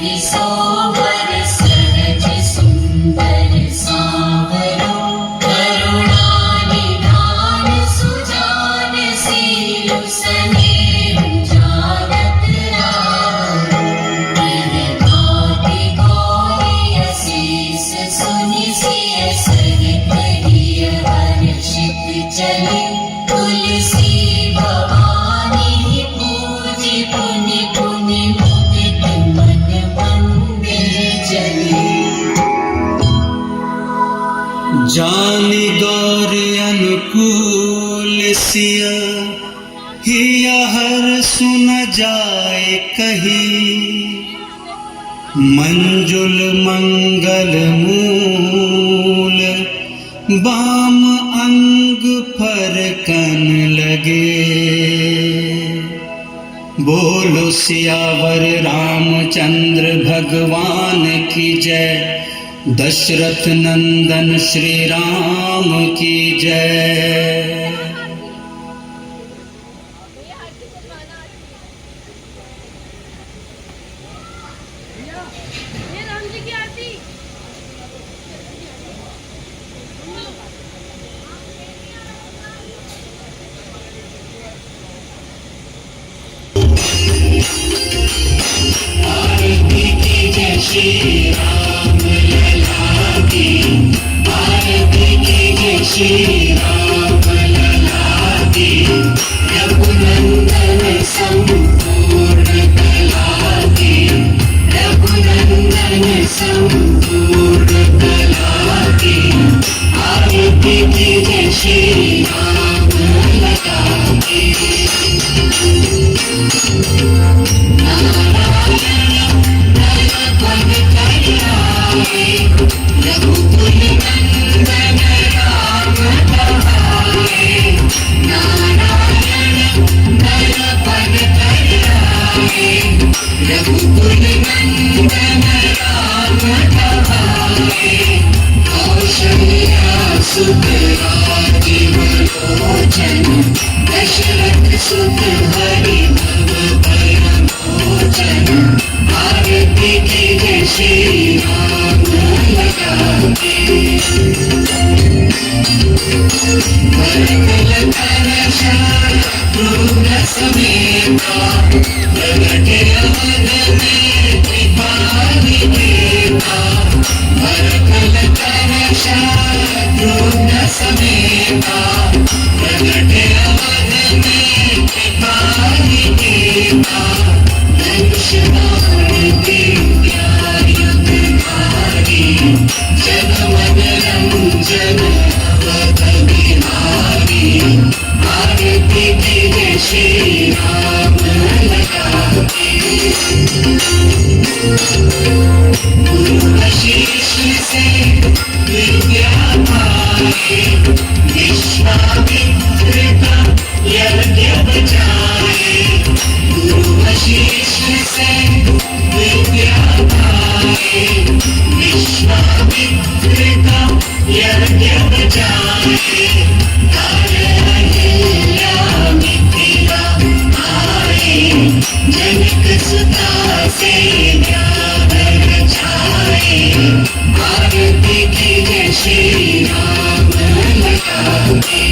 विसोवर सहज सुंदर सांवरो करुणा निधान सुजान सीलु स्नेह जानत रावरो बिरधाति गौरी असीस सुनि सिय सहित हिय हर्षित चले तुलसी भवानी पूजी पुनि पुनि मुदित मन मंदिर चले। जानि गौर अनुकूल सिय हिय हर्षु न जाय कही मंजुल मंगल मूल बाम अंग फरकन लगे। बोलो सियावर रामचंद्र भगवान की जय, दशरथ नंदन श्री राम की जय। आरती कीजिए श्री राम लला की, आरती कीजिए श्री राम लला की। रघुनंदन संपूर्ण कला की, रघुनंदन संपूर्ण कला की। आरती कीजिए श्री राम लला की। रघुकुल नंदन राम कहाए, नारायण नर पद कहाए। रघुकुल नंदन राम कहाए, कौशल्या सुत राजीव लोचन। दशरथ सुत हरि भव भय मोचन। आरती कीजिए श्री राम लला की। भरत लखन शत्रुघ्न समेता, प्रगटे अवध में कृपा निकेता। भरत लखन शत्रुघ्न समेता, प्रगटे अवध में कृपा निकेता। धनुषबाण विद्यायुधधारी, जगमग रंजन अवध बिहारी। आरती कीजिए श्री राम लला की। गुरु वशिष्ठ से विद्या पाए, विश्वामित्र का यज्ञ बचाए। गुरु वशिष्ठ से विद्या पाए, विश्वामित्र का यज्ञ बचाए। अहिल्या मिथिला आए, जनक सुता से न्याय छाए। आरती कीजिए श्री राम लला की।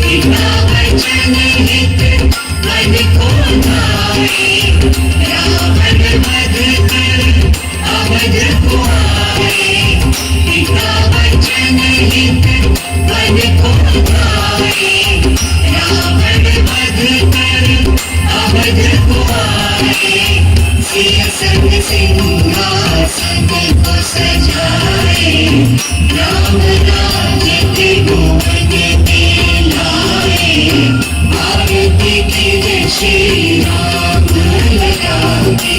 पिता वचन हित मन को भाए, रावण वध कर अवध को आए। पिता वचन हित मन को भाए, रावण वध कर अवध को आए। सिय संग सिंहासन को सजाए, राम राज्य त्रिभुवन में लाए। आरती कीजिए श्री राम लला की।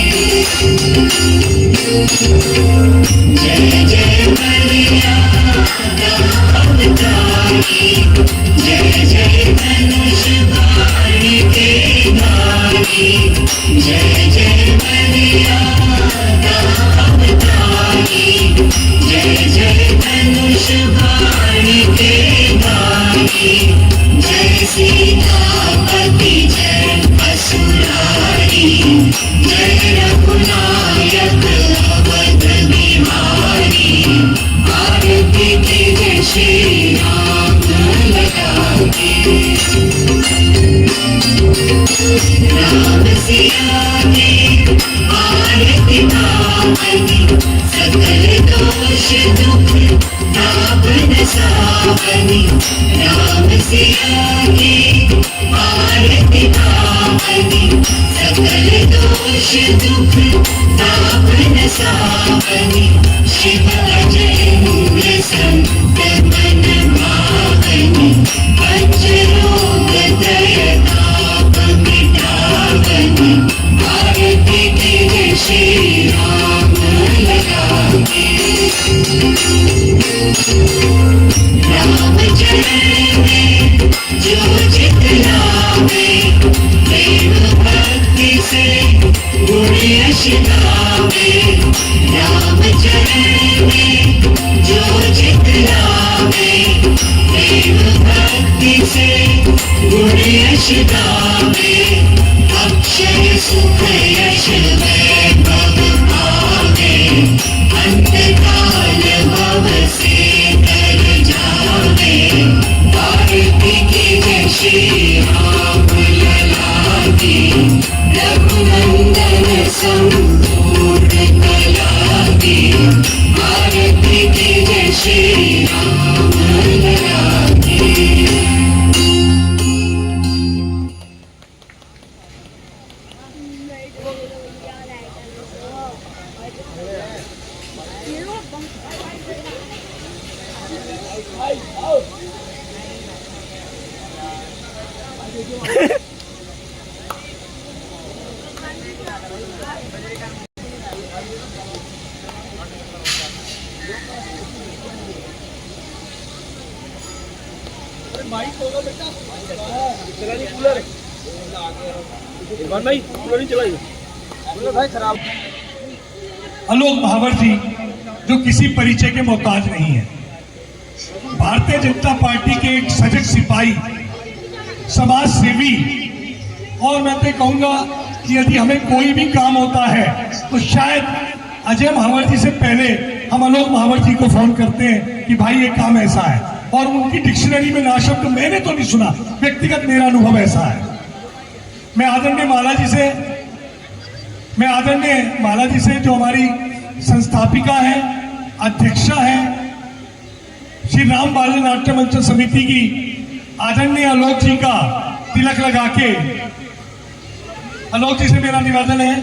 जय जय कलिया अवतारी, जय जय धनुष बाण के धारी। जय जय कलिया अवतारी, जय जय धनुष बाण के धारी। जय सीतापति जय असुरारी। सिया की आरती पावनी सकल दोष दुख तापन सावनी राम सिया की आरती पावनी सकल दोष दुख तापन सावनी शिव अजय संत मन भावनी पंचरोग दय ताप मिटावनी आरती के श्री राम लगावे राम चरण में जो चित लावे प्रेम भक्ति से गुण यश गावे राम चरण में जो चित लावे प्रेम भक्ति से गुण यश गावे अक्षय सुख यश वैभव पावे अंतकाल भव से तर जावे आरती की जय श्री राम लला की रघुनंदन संपूर्ण कला की आरती की जय श्री राम लला की आलोक महावर जी जो किसी परिचय के मोहताज नहीं है, भारतीय जनता पार्टी के एक सजग सिपाही, समाज सेवी, और मैं तो कहूंगा कि यदि हमें कोई भी काम होता है तो शायद अजय महावर जी से पहले हम आलोक महावर जी को फोन करते हैं कि भाई ये काम ऐसा है, और उनकी डिक्शनरी में ना शब्द मैंने तो नहीं सुना, व्यक्तिगत मेरा अनुभव ऐसा है। मैं आदरणीय माला जी से जो हमारी संस्थापिका है, अध्यक्षा है श्री राम बाल नाट्य मंचन समिति की, आदरणीय आलोक जी का तिलक लगा के, आलोक जी से मेरा निवेदन है,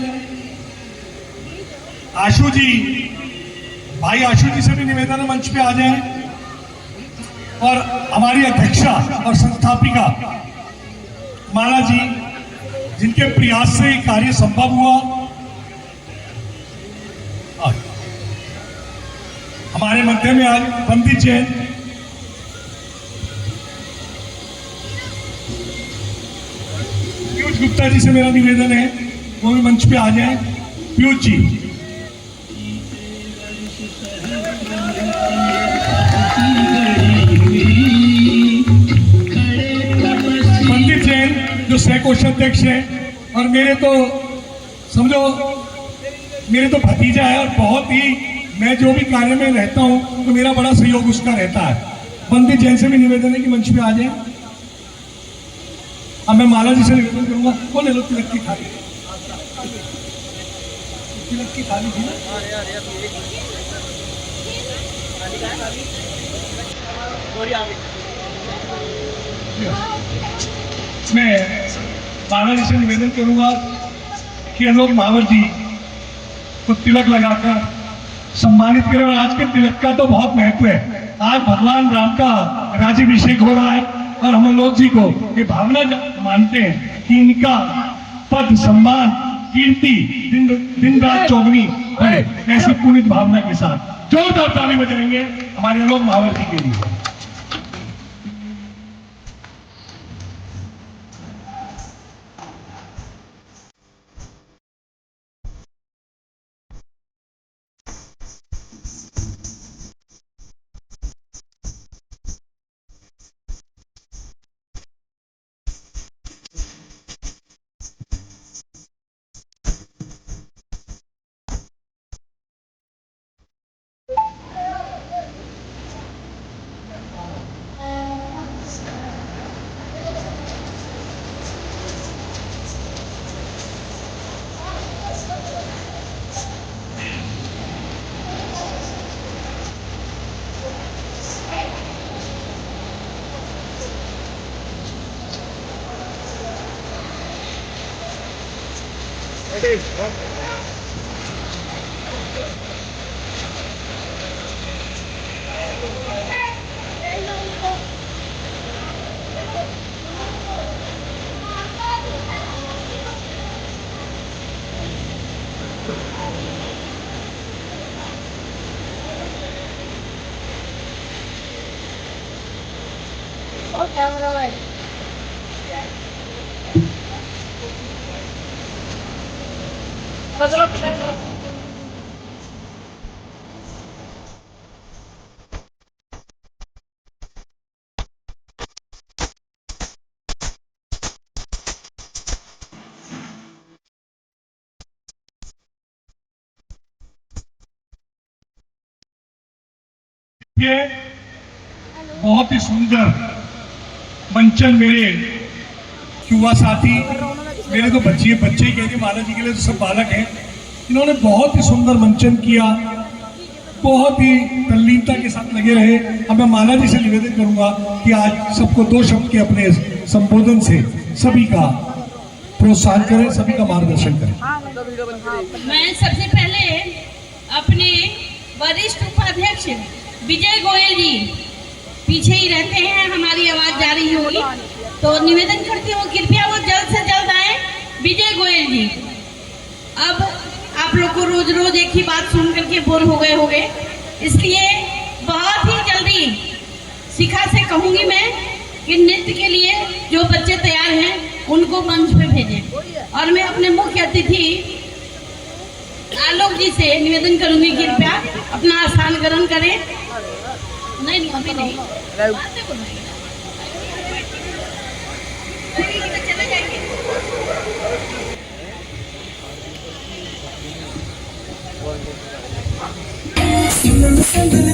आशु जी, भाई आशु जी से भी निवेदन है मंच पे आ जाएं, और हमारी अध्यक्षा और संस्थापिका माला जी जिनके प्रयास से ये कार्य संभव हुआ, हमारे मध्य में आज पंडित जैन, पीयूष गुप्ता जी से मेरा निवेदन है वो भी मंच पे आ जाएं। पीयूष जी, पंडित जैन जो सह कोषाध्यक्ष है, और मेरे तो समझो मेरे तो भतीजा है, और बहुत ही मैं जो भी कार्य में रहता हूं तो मेरा बड़ा सहयोग उसका रहता है। पंडित जैन से भी निवेदन है कि मंच पे आ जाए। अब मैं माला जी से निवेदन करूंगा, वो ले लो तिलक की थाली, तिलक की थाली थी ना, मैं माला जी से निवेदन करूंगा कि आलोक महावर जी को तिलक लगाकर सम्मानित करें। और आज के तिलक का तो बहुत महत्व है। आज भगवान राम का राज्याभिषेक हो रहा है, और हम आलोक जी को ये भावना मानते हैं कि इनका पद, सम्मान, कीर्ति दिन रात चौगनी है। ऐसी पुनित भावना के साथ जोरदार ताली बजाएंगे हमारे आलोक महावर जी के लिए। ये बहुत ही सुंदर मंचन मेरे युवा साथी, मेरे तो बच्चे ही कहते महाराज जी के लिए तो सब बालक हैं, इन्होंने बहुत ही सुंदर मंचन किया, बहुत ही तल्लीनता के साथ लगे रहे। अब मैं माला जी से निवेदन करूंगा कि आज सबको 2 शब्द के अपने संबोधन से सभी का प्रोत्साहन करें, सभी का मार्गदर्शन करें। मैं सबसे पहले अपने वरिष्ठ उपाध्यक्ष विजय गोयल जी पीछे ही रहते हैं, हमारी आवाज जा रही होगी तो निवेदन करती हूँ कृपया वो जल्द से जल्द आए। विजय गोयल जी, अब आप लोग को रोज रोज एक ही बात सुन करके बोर हो गए होंगे, इसलिए बहुत ही जल्दी शिखा से कहूंगी मैं कि नृत्य के लिए जो बच्चे तैयार हैं उनको मंच पे भेजें। और मैं अपने मुख्य अतिथि आलोक जी से निवेदन करूंगी कृपया अपना आसान ग्रहण करें। नहीं अभी नहीं, बाद में बोलूंगी। चले जाएंगे।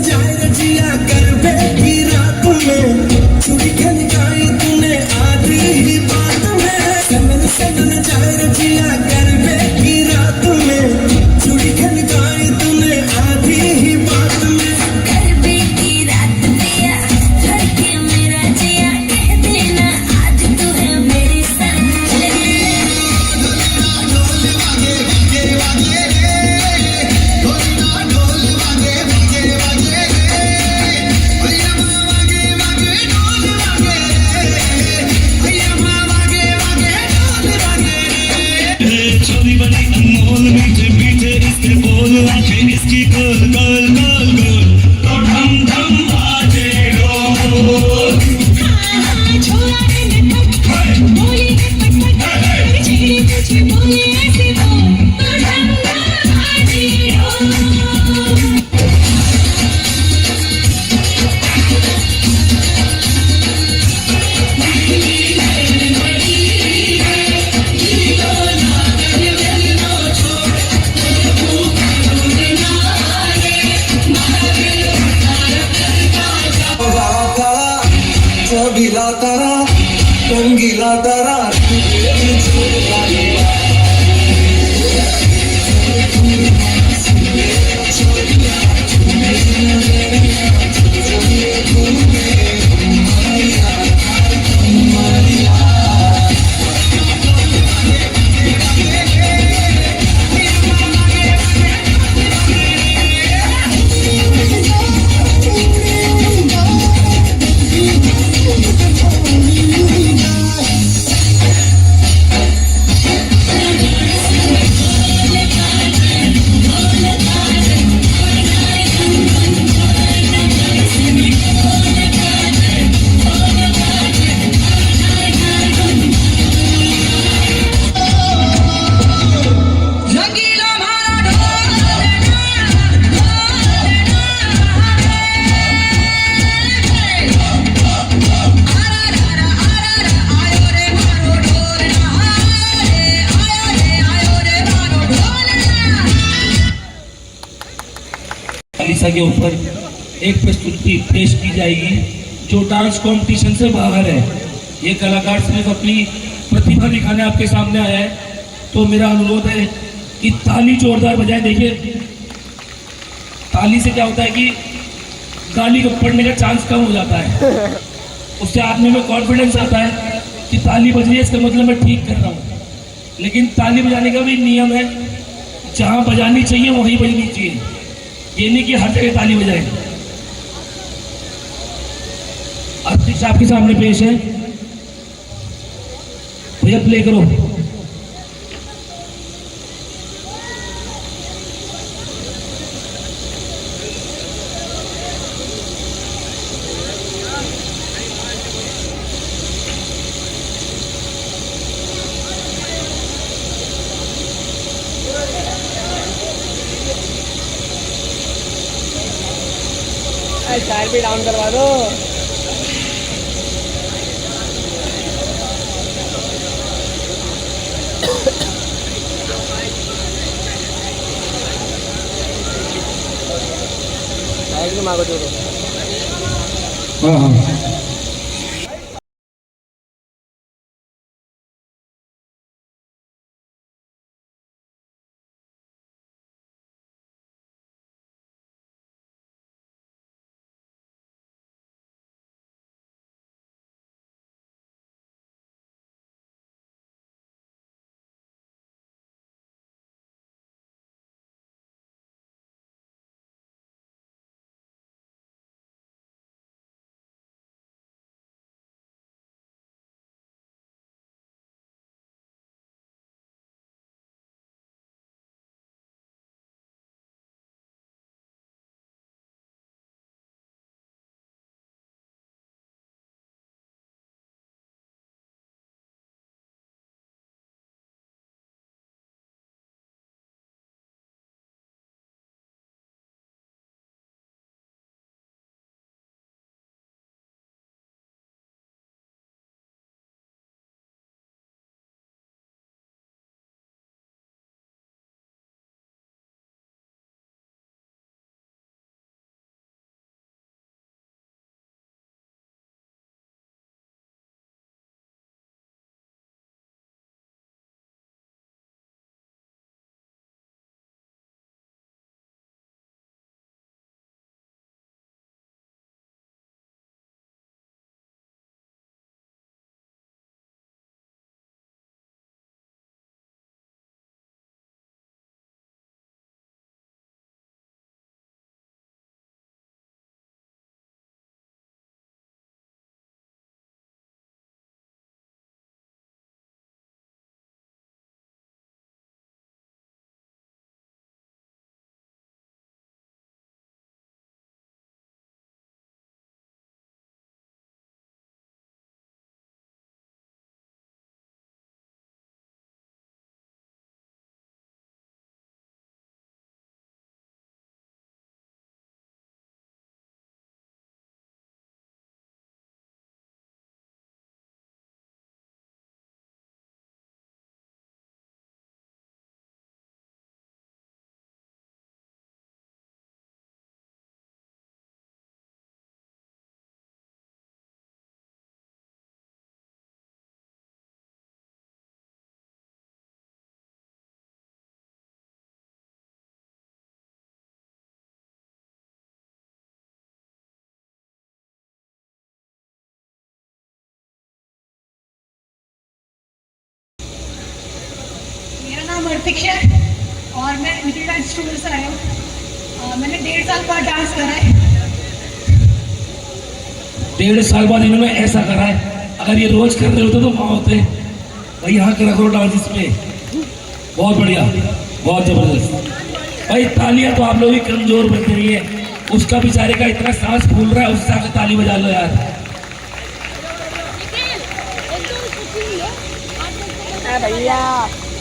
जाए रजिया कर बैठी रात में, चुरी खनकाई तूने आधी ही बात में। समन जाए रजिया कर बैठी रात में, चुरी खनकाई तूने आधी ही बात में। कर बेटी रात दिया लड़के मेरा जिया, कह देना आज तू है मेरी संजली। छोरी बड़ी अनमोल, मीठे मीठे इसके बोल, आंखें इसकी गोल गोल गोल गोल, तो ढम ढम बाजे ढोल। छोरा है नटखट, बोली है पटपट, चिड़ी तुझे बोले ऐसे बोल, तो ढंग ढंग बाजे ढोल। रंगीला तारा, रंगीला तारा के ऊपर एक प्रस्तुति पेश की जाएगी जो डांस कंपटीशन से बाहर है। ये कलाकार सिर्फ अपनी प्रतिभा दिखाने आपके सामने आया है, तो मेरा अनुरोध है कि ताली जोरदार बजाएं। देखिए ताली से क्या होता है कि गाली को पड़ने का चांस कम हो जाता है, उससे आदमी में कॉन्फिडेंस आता है कि ताली बज रही है, इसका मतलब मैं ठीक कर रहा हूँ। लेकिन ताली बजाने का भी नियम है, जहाँ बजानी चाहिए वहीं बजनी चाहिए, ये नहीं कि हर जगह ताली बजाए। अध्यक्ष आपके सामने पेश है, भैया प्ले करो। साइड भी डाउन करवा दो। साइड में मांगो जोड़ो। हाँ हाँ मेरा नाम अर्पिक्षा है और मैं लिटिल डांस स्कूल से आई हूँ। मैंने 1.5 साल बाद डांस करा है। 1.5 साल बाद इन्होंने ऐसा करा है, अगर ये रोज कर रहे होते तो वहाँ होते भाई। यहाँ करा करो डांस इसमें, बहुत बढ़िया, बहुत जबरदस्त भाई। तालियां तो आप लोग भी कमजोर बन रही है, उसका बेचारे का इतना सांस फूल रहा है, उस हिसाब से ताली बजा लो यार। भैया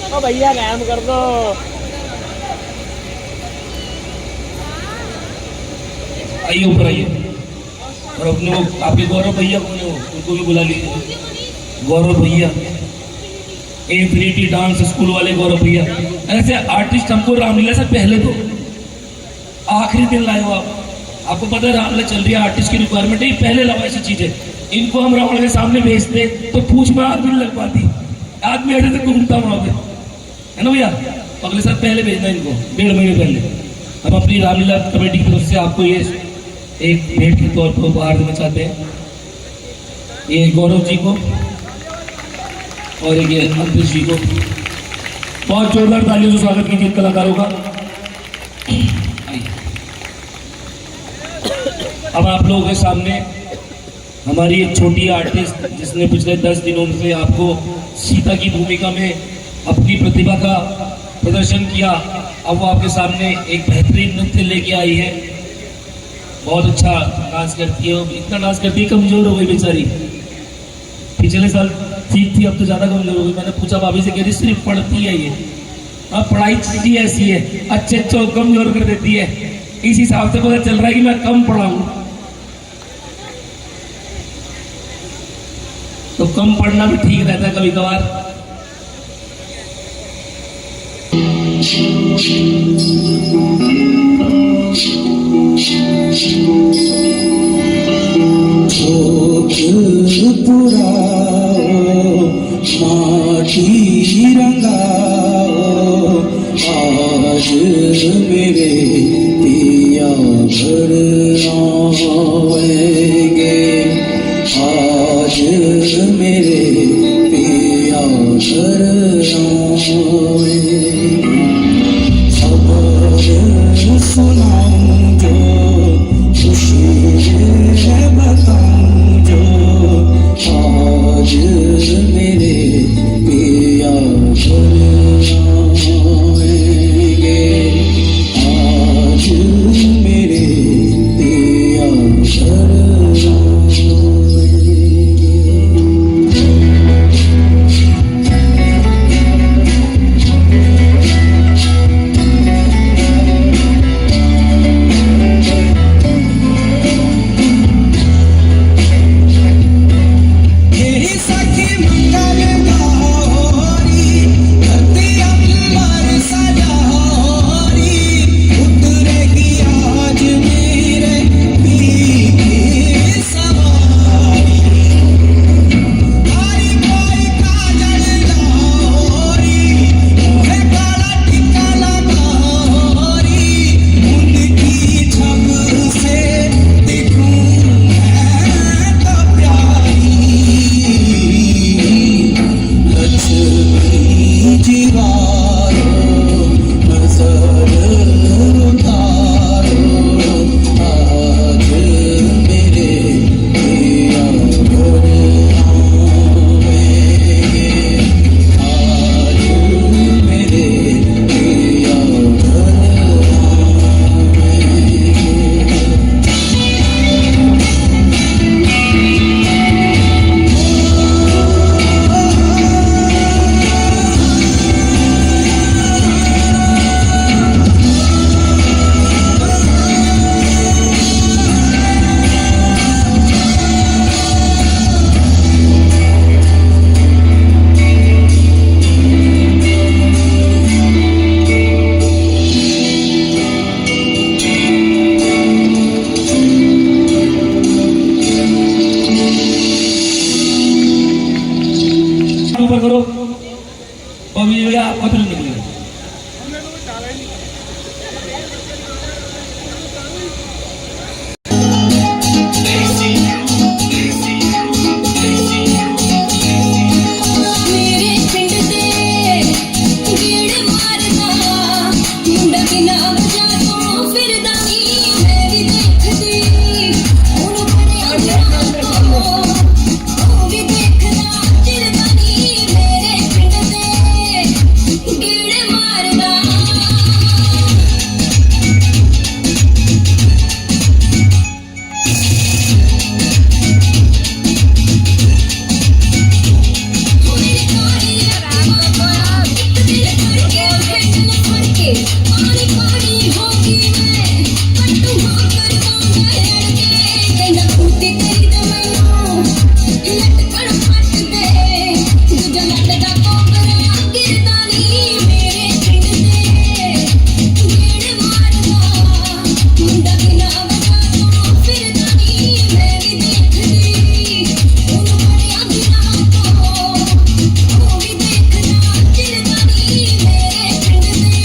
ओ भैया काम कर दो। आइए ऊपर आइए, और अपने वो आपके गौरव भैया कौन है, वो उनको भी बुला लीजिए। गौरव भैया, इन्फिनिटी डांस स्कूल वाले गौरव भैया। ऐसे आर्टिस्ट हमको रामलीला से पहले तो आखिरी दिन लाए हो आप। आपको पता है रामलीला चल रही है, आर्टिस्ट की रिक्वायरमेंट है, पहले लाओ ऐसी चीजें। इनको हम रावण के सामने भेजते तो पूछ में आदमी नहीं लग पाती, आदमी ऐसे से घूमता वहां पे, है ना भैया। अगले साल पहले भेजना इनको, 1.5 महीने पहले। हम अपनी रामलीला कमेटी की तरफ से आपको ये एक भेंट के तौर पर उपहार देना चाहते हैं, ये गौरव जी को और एक ये अंकुश जी को। बहुत जोरदार तालियों से स्वागत कीजिए इन कलाकारों का। अब आप लोगों के सामने हमारी एक छोटी आर्टिस्ट जिसने पिछले 10 दिनों से आपको सीता की भूमिका में अपनी प्रतिभा का प्रदर्शन किया, अब वो आपके सामने एक बेहतरीन नृत्य लेके आई है। बहुत अच्छा डांस करती है, इतना डांस करती है कमजोर हो गई बेचारी। पिछले साल ठीक थी, अब तो ज्यादा कमजोर हो गई। मैंने पूछा भाभी से, कह रही सिर्फ पढ़ती है ये। अब पढ़ाई चीज ही ऐसी है, अच्छे को कमजोर कर देती है। इस हिसाब से पता चल रहा है कि मैं कम पढ़ा हूं, तो कम पढ़ना भी ठीक रहता है कभी कभार। माटी रंगाओ आज मेरे पिया घर आएंगे, आज मेरे पिया घर आएंगे। खबर सुनाऊं जो खुशी है बताऊं जो, आज मेरे पिया घर आएंगे, आज मेरे पिया घर आएंगे। यही सखी मंगल गौरी, धरती अंबर सजारी, उतरेगी आज मेरे पीर की सवारी। हरी कोई काजल गौरी, मुझे काला टीका लगारी, उनकी छब से दिखूं मैं तो प्यारी। लक्ष्मी जीवारो नजर उतारो, आज मेरे पिया घर आएंगे, आज मेरे पिया घर आएंगे। ऊपर करो और ये आपका तो निकलेगा। मेरे पिंड दे गेड़ मारदा, मुंडा बिना वजह तो फिरदा नी, मैं भी देखदी ओनू भरिया जहां तो, ओ भी देखदा चिरदा नी, मेरे पिंड दे गेड़ मारदा। मेरे काली रामा दिल करके हैंडल फड़के, पानी पानी होगी मैं कट्टू होकर बांधे अड़के, कहना फूटी करी दे मैनू लटकन फट दे, दूजा लटदा कोपरा गिरदा नी, मेरे पिंड दे गेड़ मारदा, मुंडा बिना वजह तो फिरदा नी, मैं भी देखदी ओनू भरिया बिना तो, ओ भी देखदा चिरदा नी, मेरे पिंड दे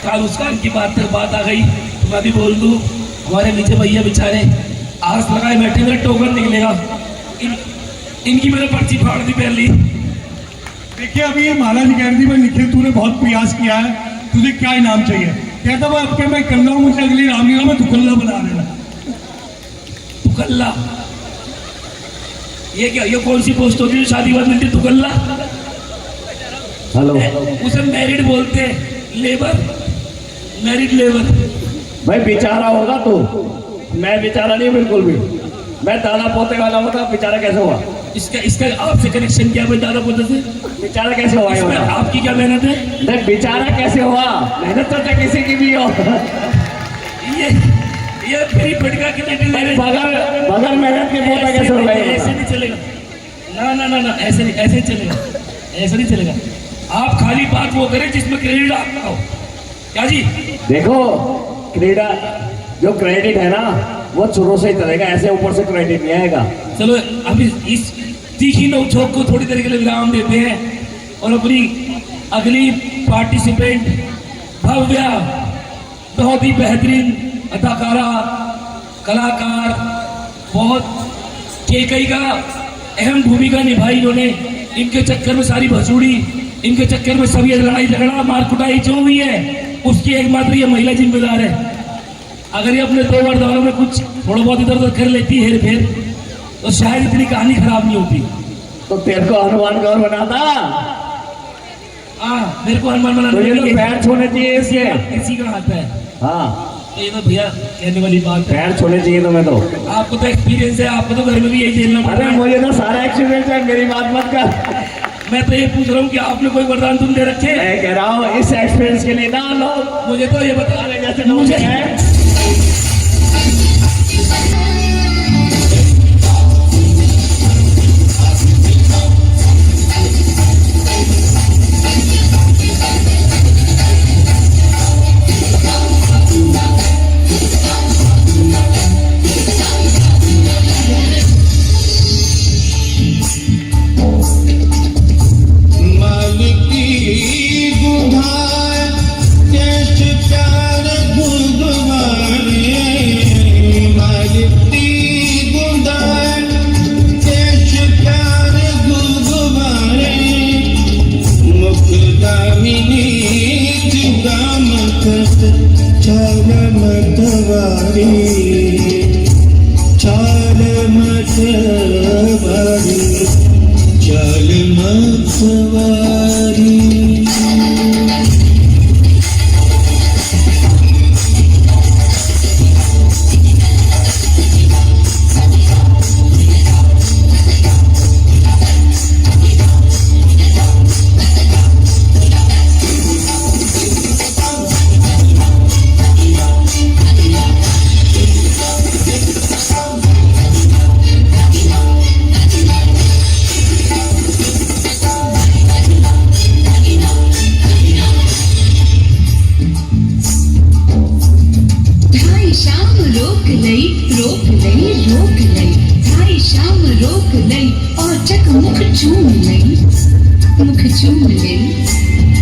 मुस्कान मुस्कान की बात तक बात आ गई तो मैं भी बोल दूं, हमारे नीचे भैया बेचारे आस लगाए बैठे हुए, टोकन निकलेगा। इनकी मैंने पर्ची फाड़ दी पहली। देखिए अभी ये माला जी कह रही थी, मैं निखिल तूने बहुत प्रयास किया है, तुझे क्या इनाम चाहिए? कहता मैं अब क्या मैं कर रहा हूँ, मुझे अगली रामलीला में दुकल्ला बना देना। तुकल्ला, ये क्या, ये कौन सी पोस्ट होती है शादी बाद मिलती? तुकल्ला। हेलो उसे मैरिड बोलते हैं, लेबर, मैरिड लेबर। भाई बेचारा होगा तो, मैं बेचारा नहीं बिल्कुल भी, मैं दादा पोते वाला होता। बेचारा कैसे हुआ? इसका आपसे कनेक्शन क्या है दादा पोते से? बेचारा कैसे हुआ? इसमें आपकी क्या मेहनत है? नहीं बेचारा कैसे हुआ? मेहनत तो चाहे किसी की भी हो। ये मेरी फटका की बेटी ले रहे, बगैर मेहनत के पोता कैसे होगा? ऐसे नहीं चलेगा। ना ना ना ना, ऐसे नहीं चलेगा, ऐसे नहीं चलेगा। आप खाली बात वो करें जिसमें क्रेडिट आपका हो। क्या जी? देखो जो क्रेडिट है ना वो शुरू से ही चलेगा, ऐसे ऊपर से क्रेडिट नहीं आएगा। चलो अभी इस तीखी नोक-झोंक को थोड़ी देर के लिए विराम देते हैं और अपनी अगली पार्टिसिपेंट भव्या, बहुत ही बेहतरीन अदाकारा, कलाकार, बहुत केकई का अहम भूमिका निभाई इन्होंने। इनके चक्कर में सारी भसुड़ी, इनके चक्कर में सभी लड़ाई झगड़ा मार कुटाई जो भी है उसकी एकमात्र ये महिला जिम्मेदार है। अगर ये अपने 2 वरदानों में कुछ थोड़ा बहुत इधर उधर कर लेती हेर फेर तो शायद इतनी कहानी खराब नहीं होती। तो तेरे को हनुमान गौर बनाता। मेरे को हनुमान बनाना तो ये तो पैर छूने चाहिए इसके, किसी का हाथ है। हाँ ये तो भैया कहने वाली बात है, पैर छूने चाहिए तुम्हें तो। आपको तो एक्सपीरियंस है, आपको तो घर में भी यही झेलना पड़ता अरे है। मुझे तो सारा एक्सपीरियंस है, मेरी बात मत कर। मैं तो ये पूछ रहा हूँ कि आपने कोई वरदान तुम दे रखे? मैं कह रहा हूँ इस एक्सपीरियंस के लिए ना लोग मुझे तो ये बता रहे जैसे लोग हैं।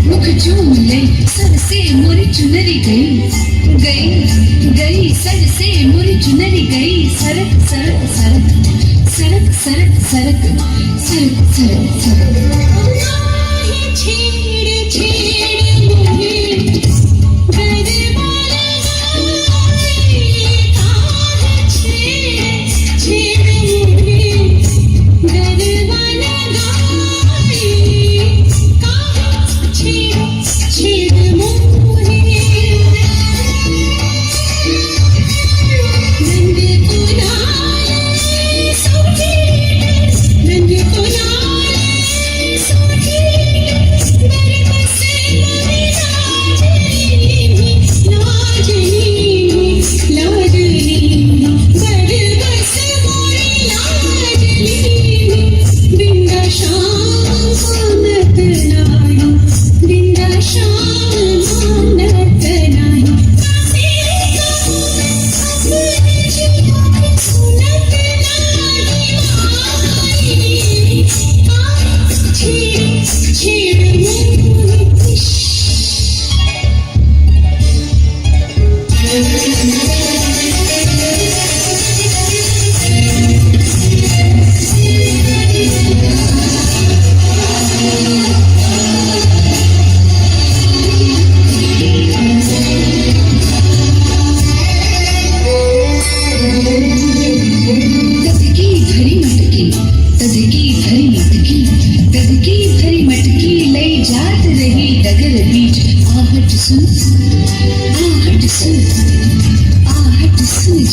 मुख चूम ले सर से मोरी चुनरी गई गई गई सर से मोरी चुनरी गई सरक सरक सरक सरक सरक सरक सरक सरक सरक छेड़ छेड़ मुझे गरबा लगाए काहे छेड़ छेड़ मुझे गरबा लगाए काहे छेड़ छेड़ मुझे रंग को लाए सब रंग को लाए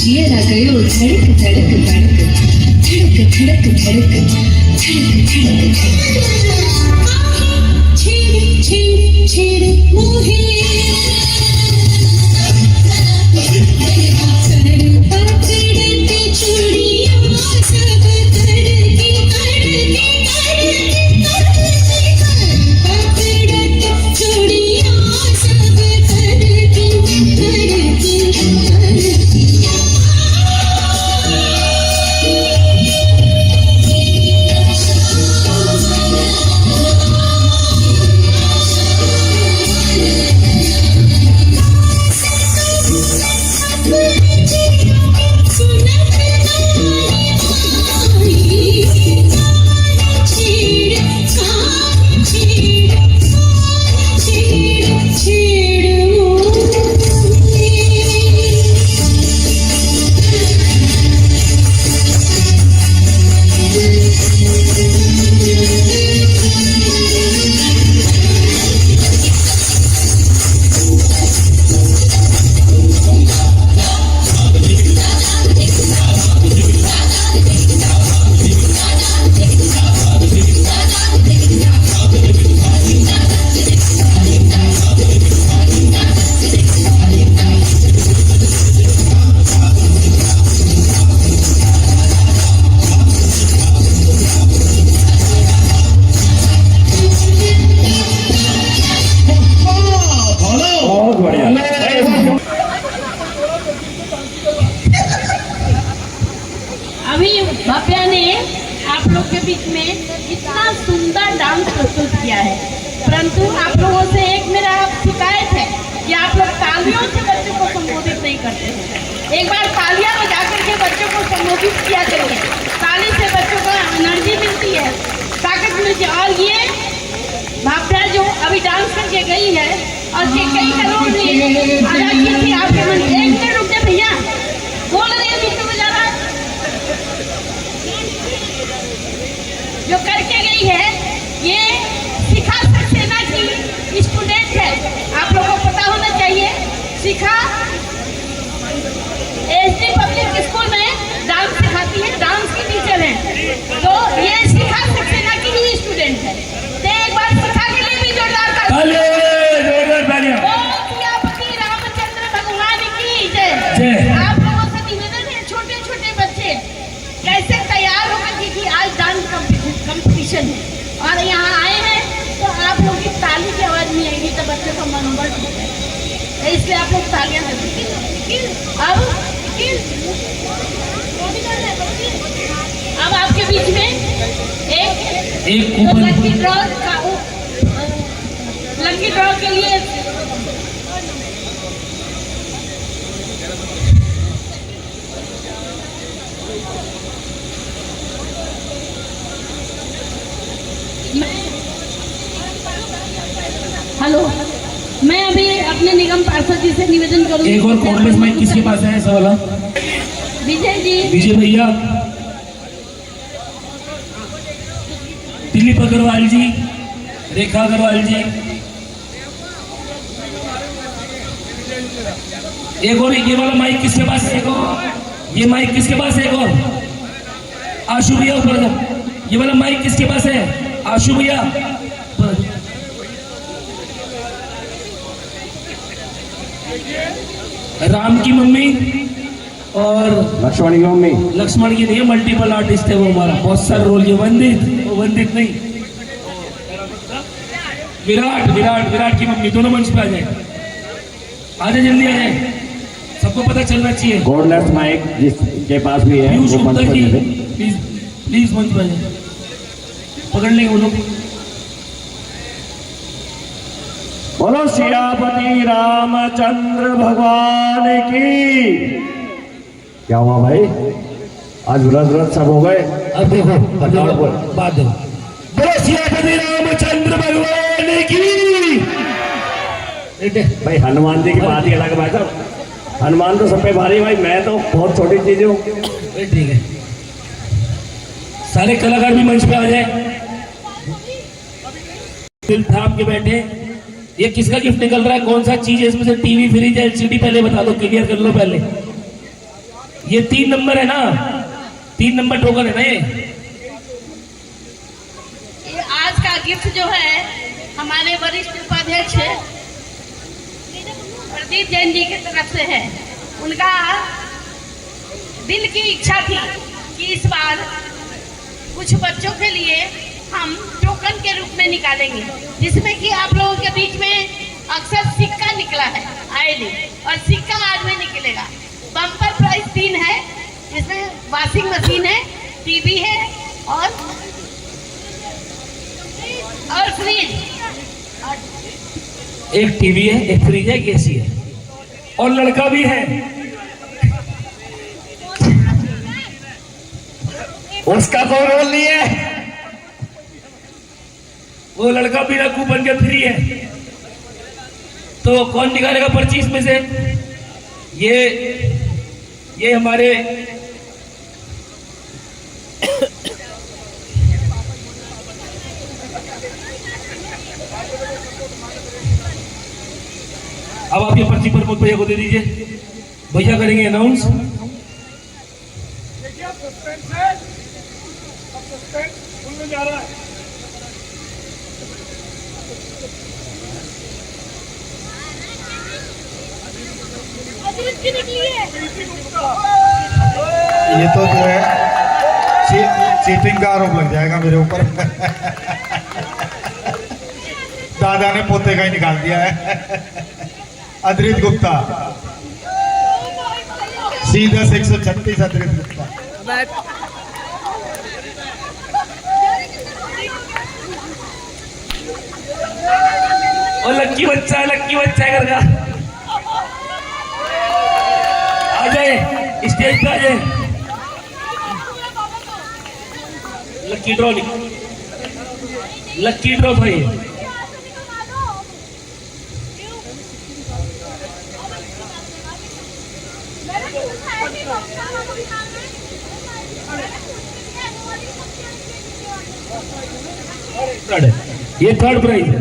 जियरा गयो धड़क धड़क धड़क धड़क धड़क धड़क धड़क धड़क छेड़ छेड़ छेड़ मोहे अभी भव्या ने आप लोग के बीच में इतना सुंदर डांस प्रस्तुत किया है, परंतु आप लोगों से एक मेरा शिकायत है कि आप लोग तालियों से बच्चों को संबोधित नहीं करते हैं। एक बार तालियां बजा करके बच्चों को संबोधित किया करिए। ताली से बच्चों को एनर्जी मिलती है, ताकत मिलती है। और ये भव्या जो अभी डांस करके गई है और कई करोड़ ने अदा की थी आपके मन। एक मिनट रुक जाए भैया, बोल रहे हैं बीच में बजा रहा है। जो करके गई है ये शिखा सक्सेना की स्टूडेंट है, आप लोगों को पता होना चाहिए। शिखा एसडी पब्लिक स्कूल में डांस सिखाती है, डांस की टीचर है। तो ये शिखा सक्सेना की ही स्टूडेंट है। तो एक बार शिखा के लिए भी जोरदार ताली। सियापति रामचंद्र भगवान की जय। आप लोगों से निवेदन है, छोटे छोटे बच्चे कैसे तैयार होकर क्योंकि आज डांस कंपटीशन है और यहाँ आए हैं, तो आप लोग की ताली की आवाज नहीं आएगी तो बच्चों का मनोबल टूटेगा, इसलिए आप लोग तालियां अब आपके बीच में एक लकी ड्रॉ के लिए हेलो, मैं अभी अपने निगम पार्षद जी से निवेदन करूंगी। एक और कॉर्डलेस माइक किसके पास है ऐसा वाला? विजय जी। विजय भैया, दिलीप अग्रवाल जी, रेखा अग्रवाल जी, एक और ये वाला माइक किसके पास है? एक और ये माइक किसके पास है? एक और आशु भैया ऊपर जब ये वाला माइक किसके पास है? आशु भैया। राम की मम्मी और लक्ष्मण की मम्मी, लक्ष्मण की नहीं, मल्टीपल आर्टिस्ट है वो हमारा, बहुत सारे रोल किया। वंदित नहीं, विराट विराट विराट की मम्मी, दोनों मंच पे आ जाए, आ जाए, जल्दी आ जाए, सबको पता चलना चाहिए। कॉर्डलेस माइक जिसके पास भी है पीयूष वो मंच गुप्ता पर जी, ले ले। प्लीज प्लीज मंच पे आ जाए, पकड़ लेंगे वो लोग। बोलो सियापति रामचंद्र भगवान की। क्या हुआ भाई, आज व्रत सब हो गए? अब देखो बात देखो, बोलो सियापति रामचंद्र भगवान की। भाई हनुमान जी की बात ही अलग है भाई साहब, हनुमान तो सब पे भारी, भाई मैं तो बहुत छोटी चीजें हूँ। ठीक है, सारे कलाकार भी मंच पे आ जाए, दिल थाम के बैठे, ये किसका गिफ्ट निकल रहा है? कौन सा चीज है इसमें से? TV, fridge, LCD? पहले बता दो, क्लियर कर लो पहले। ये 3 नंबर है ना, 3 नंबर टोकन है ना ये आज का गिफ्ट जो है हमारे वरिष्ठ उपाध्यक्ष प्रदीप जैन जी की तरफ से है। उनका दिल की इच्छा थी कि इस बार कुछ बच्चों के लिए हम टोकन के रूप में निकालेंगे, जिसमें कि आप लोगों के बीच में अक्सर सिक्का निकला है आए दिन, और सिक्का आज में निकलेगा। बम्पर प्राइस 3 है, जिसमें वॉशिंग मशीन है, टीवी है और फ्रिज। एक टीवी है, एक फ्रिज है, एक एसी है और लड़का भी है। उसका कोई रोल नहीं है। वो लड़का बिना कूपन के फ्री है। तो कौन निकालेगा पर्ची इसमें से? ये हमारे अब आप ये पर्ची प्रमोद भैया को दे दीजिए, भैया करेंगे अनाउंस। जा रहा है। ये तो जो है चीटिंग का आरोप लग जाएगा मेरे ऊपर। दादा ने पोते का ही निकाल दिया है। अद्रित गुप्ता, सीधा 136 अद्रित गुप्ता। और लक्की बच्चा है घर का। आ जाए स्टेज पे, आ जाए। लक्की ड्रॉ भाई। ये 3rd प्राइज है।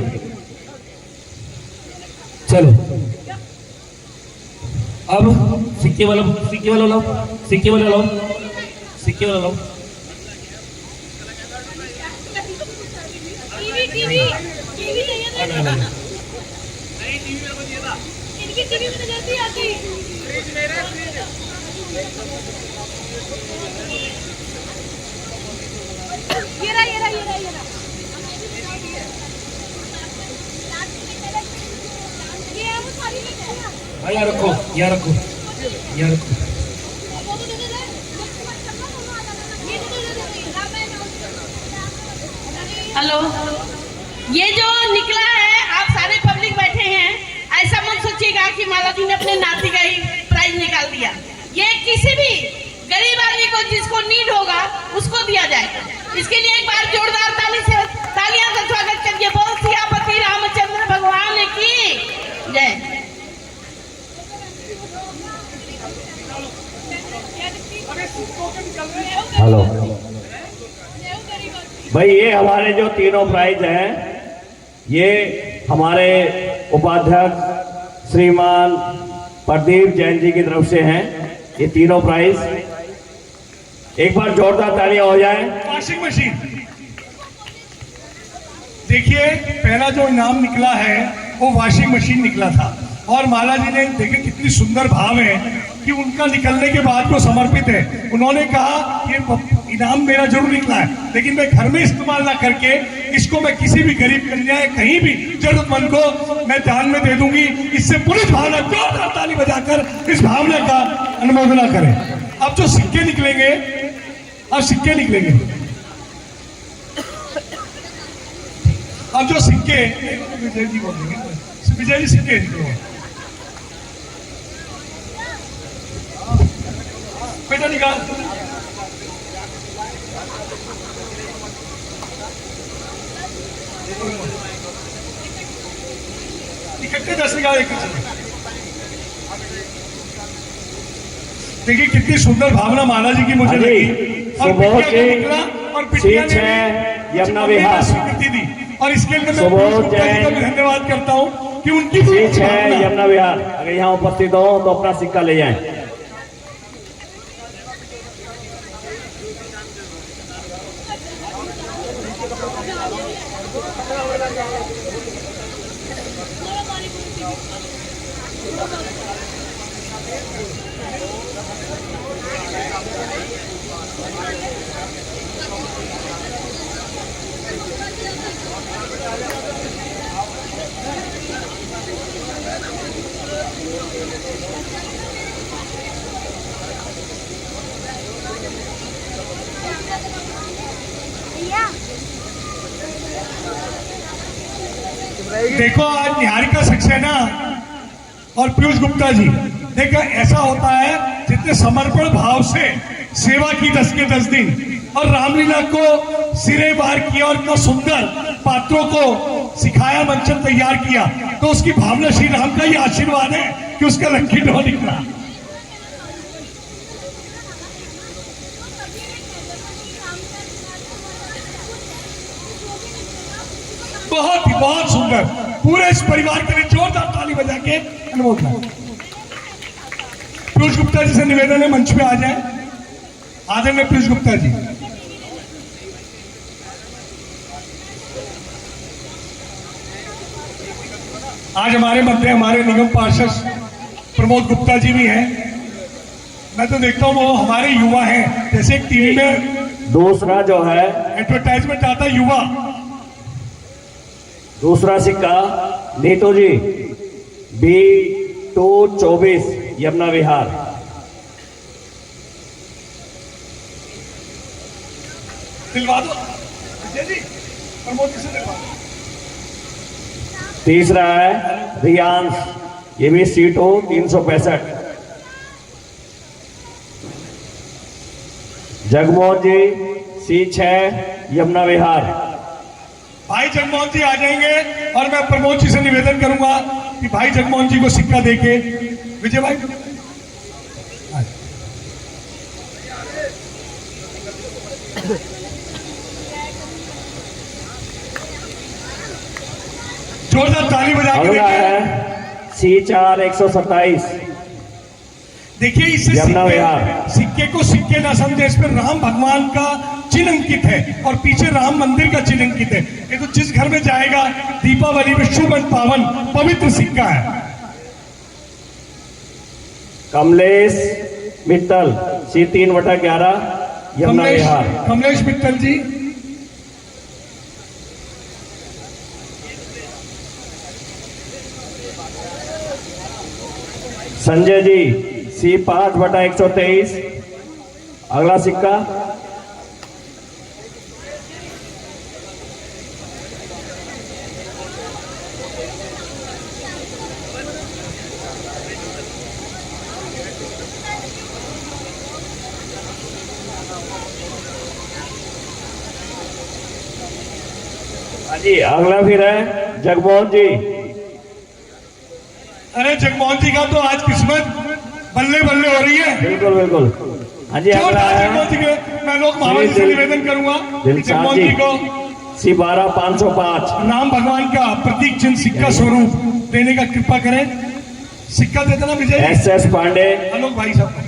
चलो अब सिक्के वाला लाओ। टीवी में तो जल्दी आती। ये रहा। यहाँ रखो। हेलो, ये जो निकला है, आप सारे पब्लिक बैठे हैं, ऐसा मत सोचिएगा कि माला जी ने अपने नाती का ही प्राइज निकाल दिया। ये किसी भी गरीब आदमी को जिसको नीड होगा उसको दिया जाएगा। इसके लिए एक बार जोरदार तालियां से स्वागत करिए। बोल सियापति रामचंद्र भगवान की जय। हेलो भाई, ये हमारे जो तीनों प्राइज हैं, ये हमारे उपाध्यक्ष श्रीमान प्रदीप जैन जी की तरफ से हैं। ये तीनों प्राइज, एक बार जोरदार तालियां हो जाए। Washing machine. देखिए, पहला जो इनाम निकला है वो वॉशिंग मशीन निकला था, और माला जी ने देखे कितनी सुंदर भाव है कि उनका निकलने के बाद वो समर्पित है। उन्होंने कहा ये इनाम मेरा जरूर निकला है, लेकिन मैं घर में इस्तेमाल ना करके इसको मैं किसी भी गरीब कन्या या कहीं भी जरूरतमंद को मैं दान में दे दूंगी। इससे पूरी भावना जोरदार ताली बजाकर इस भावना का अनुमोदना करें। अब जो सिक्के निकलेंगे, अब जो सिक्के विजय जी बोलेंगे, विजय जी सिक्के बेटा निकाल। इकट्ठे 10 निकाल। देखिए कितनी सुंदर भावना माला जी की मुझे लगी। और बिटिया निकला, और बिटिया ने यमुना विहार स्वीकृति दी, और इसके लिए मैं सुबोध जी का भी धन्यवाद करता हूँ। कि उनकी भी C6 भावना- यमुना विहार, अगर यहाँ उपस्थित हो तो अपना सिक्का ले जाएं। देखो आज निहारिका सक्सेना और पीयूष गुप्ता जी, देखो ऐसा होता है जितने समर्पण भाव से सेवा की 10 के 10 दिन और रामलीला को सिरे बार किया और इतना सुंदर पात्रों को सिखाया, मंचन तैयार किया, तो उसकी भावना श्री राम का ही आशीर्वाद है कि उसका लक्की ड्रॉ निकला। बहुत सुंदर। पूरे इस परिवार के लिए जोरदार ताली बजा के अनुमोदन। पीयूष गुप्ता जी से निवेदन है मंच पे आ जाए। आदरणीय पीयूष गुप्ता जी। आज हमारे मध्य हमारे निगम पार्षद प्रमोद गुप्ता जी भी हैं। मैं तो देखता हूँ वो हमारे युवा हैं, जैसे एक टीवी में दूसरा जो है, एडवर्टाइजमेंट आता है युवा। दूसरा सिक्का नीतू जी B224 यमुना विहार। दिलवा दो विजय जी, प्रमोद जी से दिलवा दो। तीसरा है रियांश, ये भी C2 365। जगमोहन जी C6 यमुना विहार। भाई जगमोहन जी आ जाएंगे और मैं प्रमोद जी से निवेदन करूंगा कि भाई जगमोहन जी को सिक्का देके विजय भाई। जोरदार ताली बजा के अगला देखिए। है C4 127 देखिए इससे यमुना विहार। सिक्के को सिक्के ना समझे, इस पर राम भगवान का चिन्ह अंकित है और पीछे राम मंदिर का चिन्ह अंकित है। ये तो जिस घर में जाएगा दीपावली में शुभ और पावन पवित्र सिक्का है। कमलेश मित्तल C3/11 यमुना विहार। कमलेश मित्तल जी। संजय जी C5/123 अगला सिक्का। हाँ जी, अगला फिर है जगमोहन जी। अरे जगमोहन जी का तो आज किस्मत बल्ले बल्ले हो रही है। बिल्कुल बिल्कुल। हाँ जी, अगला जोरदार है जगमोहन जी के मैं लोग महाराज जी से निवेदन करूंगा कि दिलशाद जगमोहन जी जी को C12 505 राम भगवान का प्रतीक चिन्ह सिक्का स्वरूप देने का कृपा करें। सिक्का दे देना विजय जी। SS पांडे आलोक भाई साहब।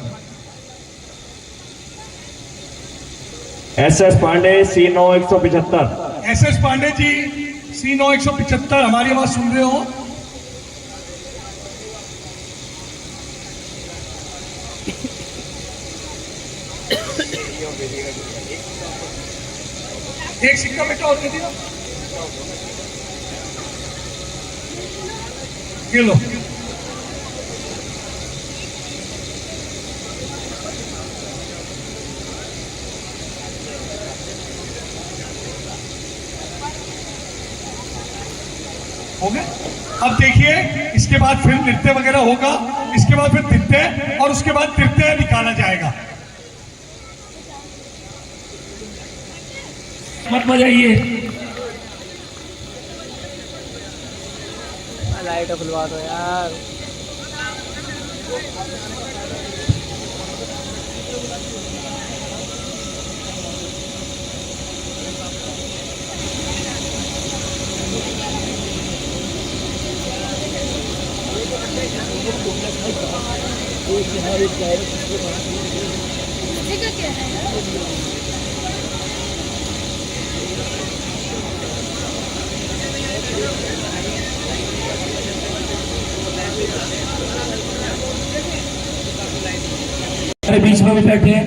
SS Pandey C9 175। SS Pandey ji C9 175 हमारी आवाज सुन रहे हो? एक सिक्का बेटा और दे दिया। ये लो। हो गया। अब देखिए इसके बाद फिर नृत्य वगैरह होगा, इसके बाद फिर नृत्य और उसके बाद नृत्य निकाला जाएगा। मत बजाइए। लाइट खुलवा दो यार। मेरे बीच में भी बैठे हैं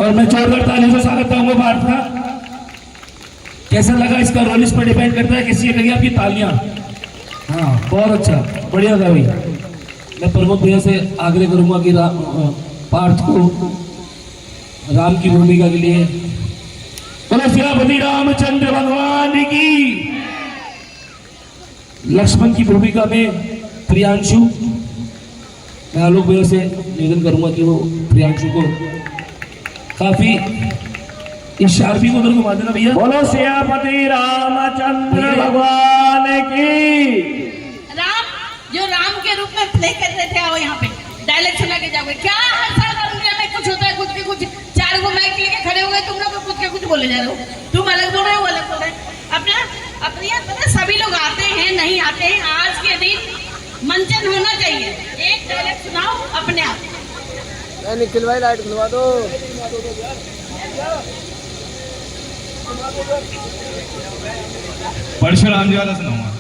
और मैं जोरदार तालियों से स्वागत करूंगा भारत का। कैसा लगा इसका रोल इस पर डिपेंड करता है, कैसी लगी आपकी तालियां। हाँ बहुत अच्छा, बढ़िया था भाई। मैं प्रमोद भैया से आग्रह करूंगा कि पार्थ को राम की भूमिका के लिए बोलो श्रीपति रामचंद्र भगवान की। लक्ष्मण की भूमिका में प्रियांशु, मैं आलोक भैया से निवेदन करूंगा कि वो प्रियांशु को काफी इस शार्पी को उधर घुमा देना भैया। बोलो सियापति रामचंद्र भगवान की। राम जो राम के रूप में प्ले कर रहे थे, आओ यहाँ पे डायलॉग सुना के जाओगे। क्या हर साल दुनिया में कुछ होता है, कुछ के कुछ, 4 को माइक लेके खड़े हो गए तुम लोग, कुछ के कुछ बोले जा रहे हो। तुम अलग बोल रहे हो, अलग बोल रहे हो। अपने यहाँ सभी लोग आते हैं, नहीं आते हैं। आज के दिन मंचन होना चाहिए। एक डायलॉग सुनाओ अपने आप। निखिल भाई लाइट खुलवा दो। परशुराम जी वाला सुनाऊंगा।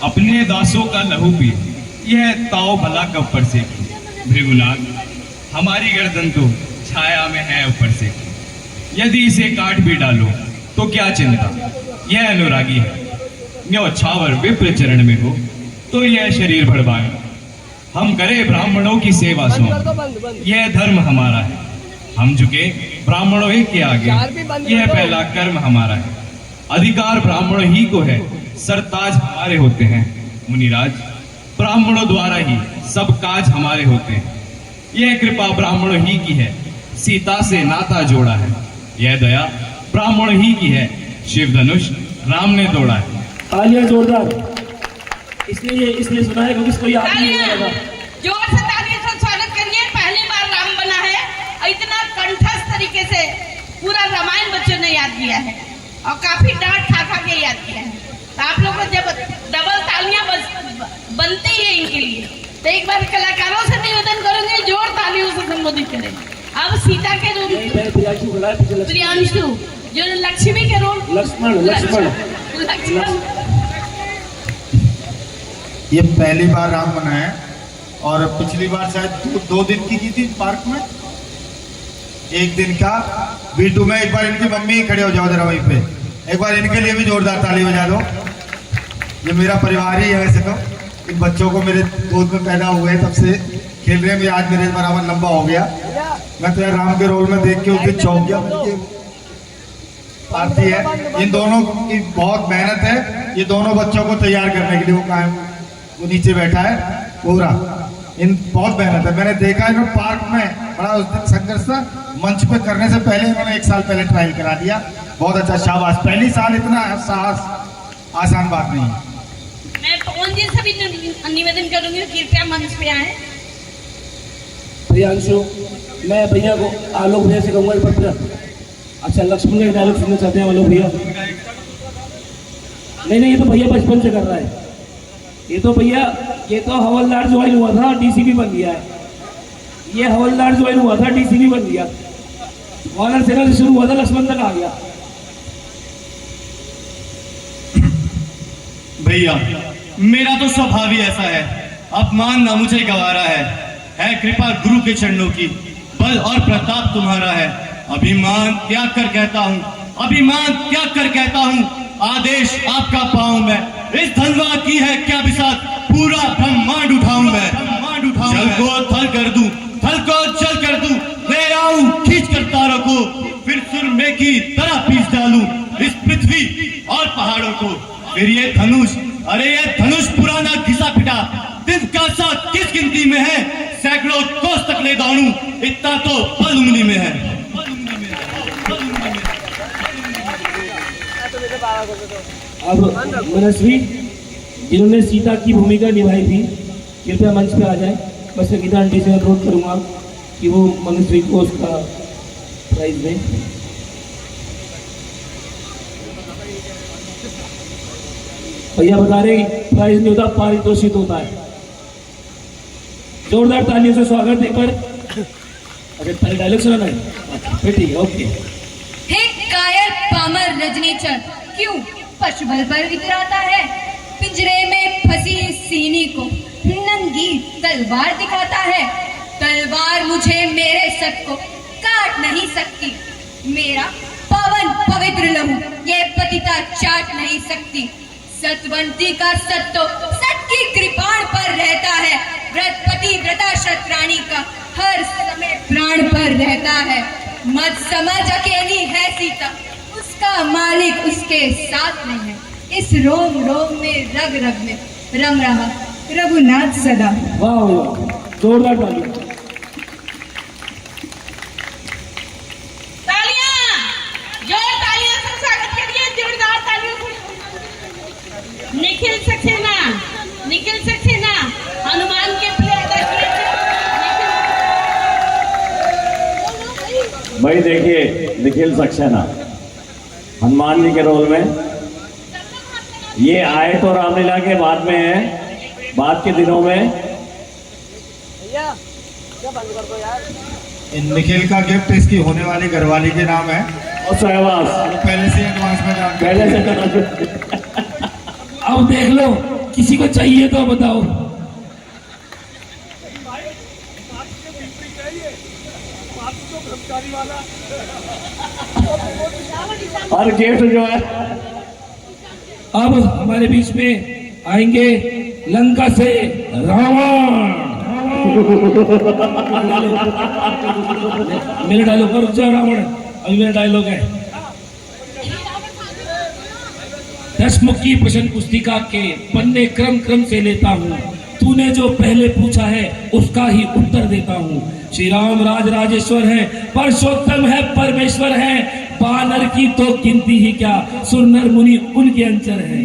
अपने दासों का लहू पी, यह ताव भला कब पर से की। भृगुनाथ हमारी गर्दन तो छाया में है ऊपर से की। यदि इसे काट भी डालो तो क्या चिंता, यह अनुरागी है। न्यौछावर विप्र चरण में हो तो यह शरीर भड़वाए। हम करें ब्राह्मणों की सेवा सो, यह धर्म हमारा है। हम झुके ब्राह्मणों ही के आगे, यह पहला कर्म हमारा है। अधिकार ब्राह्मणों ही को है, सरताज हमारे होते हैं। मुनिराज ब्राह्मणों द्वारा ही सब काज हमारे होते हैं। यह कृपा ब्राह्मणों ही की है, सीता से नाता जोड़ा है। यह दया ब्राह्मणों ही की है, शिव धनुष राम ने तोड़ा है। तालियां जोरदार इसलिए सुना है क्योंकि इसको याद नहीं होगा। जोर से तालियों से स्वागत करिए। पहली बार राम बना है, इतना कंठस्थ तरीके से पूरा रामायण बच्चों ने याद किया है और काफी डांट खा खा के याद किया है। तो आप लोग को जब डबल तालियां बनती है इनके लिए, तो एक बार कलाकारों से निवेदन करूंगी जोर तालियों से संबोधित करें। अब सीता के रूप प्रियांशु, जो लक्ष्मी के रोल लक्ष्मण। ये पहली बार राम बना है और पिछली बार शायद 2 दिन की थी पार्क में, 1 दिन का वीटू में। एक बार इनकी मम्मी खड़े हो जाओ जरा वहीं पे, एक बार इनके लिए भी जोरदार ताली बजा दो। ये मेरा परिवार ही है वैसे तो। इन बच्चों को मेरे गोद में पैदा हुए तब से खेल रहे हैं, आज मेरे बराबर लंबा हो गया। मैं तो यार राम के रोल में देख के उसके चौंक गया। आरती है, इन दोनों की बहुत मेहनत है। ये दोनों बच्चों को तैयार करने के लिए वो नीचे बैठा है पूरा, इन बहुत मेहनत है। मैंने देखा इन्होंने पार्क में बड़ा उस दिन संघर्ष था, मंच पे करने से पहले इन्होंने 1 साल पहले ट्रायल करा दिया। बहुत अच्छा, शाबाश। पहली साल इतना साहस आसान बात नहीं है। मैं पवन जी से भी निवेदन करूंगी, कृपया मंच पे आए। प्रियांशु, मैं भैया को आलोक भैया से कहूंगा पत्र। अच्छा लक्ष्मण का डायलॉग सुनना चाहते हैं आलोक भैया? नहीं, ये तो भैया बचपन से कर रहा है। ये तो हवलदार ज्वाइन हुआ था, डीसीपी बन गया है। ये हवलदार ज्वाइन हुआ था, डीसीपी बन गया। वानर सेना से शुरू हुआ था, लक्ष्मण तक आ गया। भैया मेरा तो स्वभाव ही ऐसा है, अपमान ना मुझे गवारा है कृपा गुरु के चरणों की, बल और प्रताप तुम्हारा है। अभिमान त्याग कर कहता हूँ, आदेश आपका पाऊं मैं। इस धनवा की है क्या बिसात, पूरा ब्रह्मांड उठाऊं मैं। जल को थल कर दूं, थल को जल कर दूं, ले आऊं खींच कर तारों को, फिर सुरमे की तरह पीस डालूं इस पृथ्वी और पहाड़ों को। फिर ये धनुष, अरे ये धनुष पुराना घिसा पिटा, दिन का साथ किस गिनती में है, सैकड़ों कोस तक ले दौड़ूं, इतना तो बल उंगली में है। अब मनस्वी जिन्होंने सीता की भूमिका निभाई थी, कृपया मंच पे आ जाए। मैं संगीता आंटी से अनुरोध करूंगा कि वो मनस्वी को उसका प्राइज दें। भैया बता रहे प्राइज नहीं होता, पारितोषिक होता है। जोरदार तालियों से स्वागत एक बार। अरे पहले डायलॉग सुना है फिर ठीक है, ओके। हे कायर पामर रजनीचर, क्यों पशुबल पर इतराता है? पिंजरे में फंसी सीनी को नंगी तलवार दिखाता है। तलवार मुझे मेरे सत को काट नहीं सकती, मेरा पावन पवित्र लहू ये पतिता चाट नहीं सकती। सतवंती का सत तो सत की कृपाण पर रहता है। व्रतपति व्रता शतरानी का हर समय प्राण पर रहता है। मत समझ अकेली है सीता, उसका मालिक उसके साथ में है। इस रोम रोम में रग रग में रम रहा रघुनाथ सदा। वाह वाह, जोरदार तालियां। तालियां से स्वागत करिए, जोरदार तालियों से। निखिल सक्सेना, निखिल सक्सेना हनुमान के प्ले अदा किए थे। भाई देखिए, निखिल सक्सेना हनुमान जी के रोल में, ये आए तो रामलीला के बाद में है, बाद के दिनों में। भैया क्या बंद कर दो यार। इन निखिल का गिफ्ट इसकी होने वाली घरवाली के नाम है, और सहवास वो पहले से एडवांस में जानते हैं। पहले से अब देख लो, किसी को चाहिए तो बताओ। और गिफ्ट जो है, अब हमारे बीच में आएंगे लंका से रावण। मेरे डायलॉग पर रुक जाओ रावण, अभी मेरा डायलॉग है। 10 मुखी प्रश्न पुस्तिका के पन्ने क्रम क्रम से लेता हूँ, तूने जो पहले पूछा है उसका ही उत्तर देता हूँ। श्री राम राज राजेश्वर है, परशोत्तम है, परमेश्वर है। बानर की तो गिनती ही क्या, सुरनर मुनि उनके अंचर है।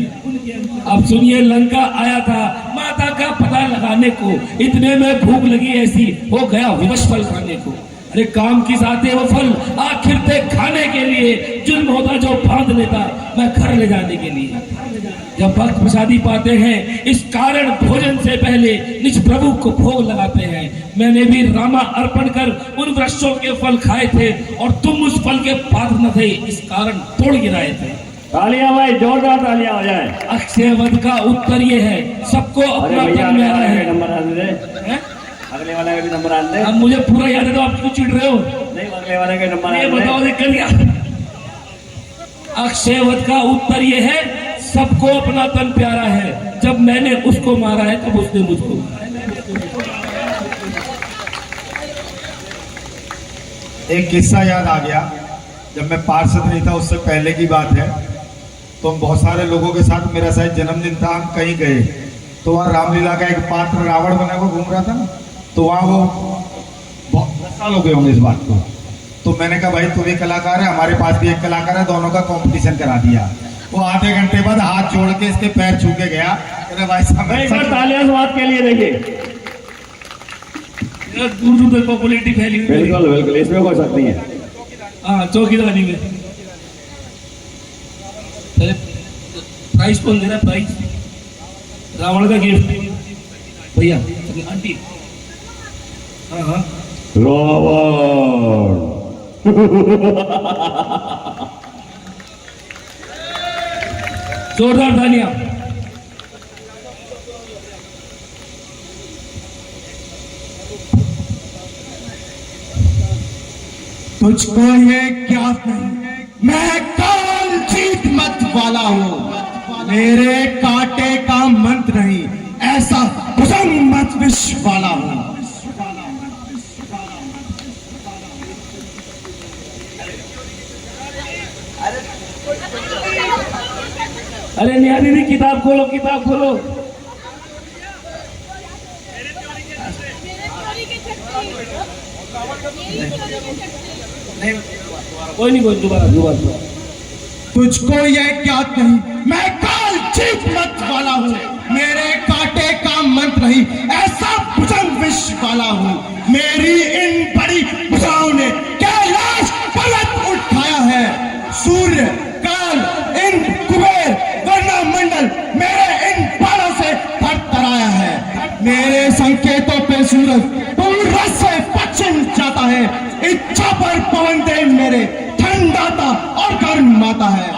अब सुनिए, लंका आया था माता का पता लगाने को, इतने में भूख लगी ऐसी हो गया विवश फल खाने को। अरे काम की आते वो फल आखिर थे खाने के लिए, जुल्म होता जो बांध लेता मैं घर ले जाने के लिए। जब भक्त प्रसादी पाते हैं इस कारण भोजन से पहले निज प्रभु को भोग लगाते हैं। मैंने भी रामा अर्पण कर उन वृक्षों के फल खाए थे और तुम उस फल के पात्र न थे, इस कारण तोड़ गिराए थे। तालियां भाई, जोरदार तालियां हो जाए। अक्षय वध का उत्तर ये है, सबको अपना तन प्यारा है। नंबर आने दे, अगले वाले का भी नंबर आने दे। अब मुझे पूरा याद है तो आप क्यों चिढ़ रहे हो? नहीं, अगले वाले का नंबर ये आने दे। बताओ निकल गया। अक्षय वध का उत्तर ये है, सबको अपना तन प्यारा है। जब मैंने उसको मारा है तब उसने मुझको मारा है। एक किस्सा याद आ गया, जब मैं पार्षद नहीं था उससे पहले की बात है। तो हम बहुत सारे लोगों के साथ, मेरा शायद जन्मदिन था, हम कहीं गए तो वहाँ रामलीला का एक पात्र रावण बना हुआ घूम रहा था ना, तो वहाँ वो बहुत 10 साल हो गए होंगे इस बात को। तो मैंने कहा भाई तू भी कलाकार है, हमारे पास भी एक कलाकार है, दोनों का कंपटीशन करा दिया। वो आधे घंटे बाद हाथ जोड़ के इसके पैर छू के गया। अरे भाई साहब, एक बार तालियां स्वागत के लिए देखिए। दूर दूर तक पॉपुलैरिटी फैली हुई है। बिल्कुल बिल्कुल, इसमें कोई शक नहीं है। हाँ, चौकीदारी में। पहले प्राइस कौन दे रहा है? प्राइस रावण का गिफ्ट भैया, आंटी। हाँ हाँ, रावण। जोरदार तालियां। तुझको ये ज्ञात नहीं, मैं काल जीत मत वाला हूँ। मेरे कांटे का मंत्र नहीं, ऐसा भुजंग मत विश्व वाला हूँ। अरे नेहा दीदी, किताब खोलो, किताब खोलो। कोई नहीं, कोई दोबारा। तुझको ये ज्ञात नहीं, मैं काल जीत मत वाला हूँ। मेरे कांटे का मंत्र नहीं, ऐसा भुजंग विश्व वाला हूँ। मेरी इन बड़ी भुजाओं ने कैलाश पर्वत उठाया है। सूर्य, काल, इंद्र, कुबेर, वर्ण मंडल मेरे मेरे संकेतों पे सूरज पूर्व से पश्चिम जाता है। इच्छा पर पवन देव मेरे ठंडाता और गर्माता है।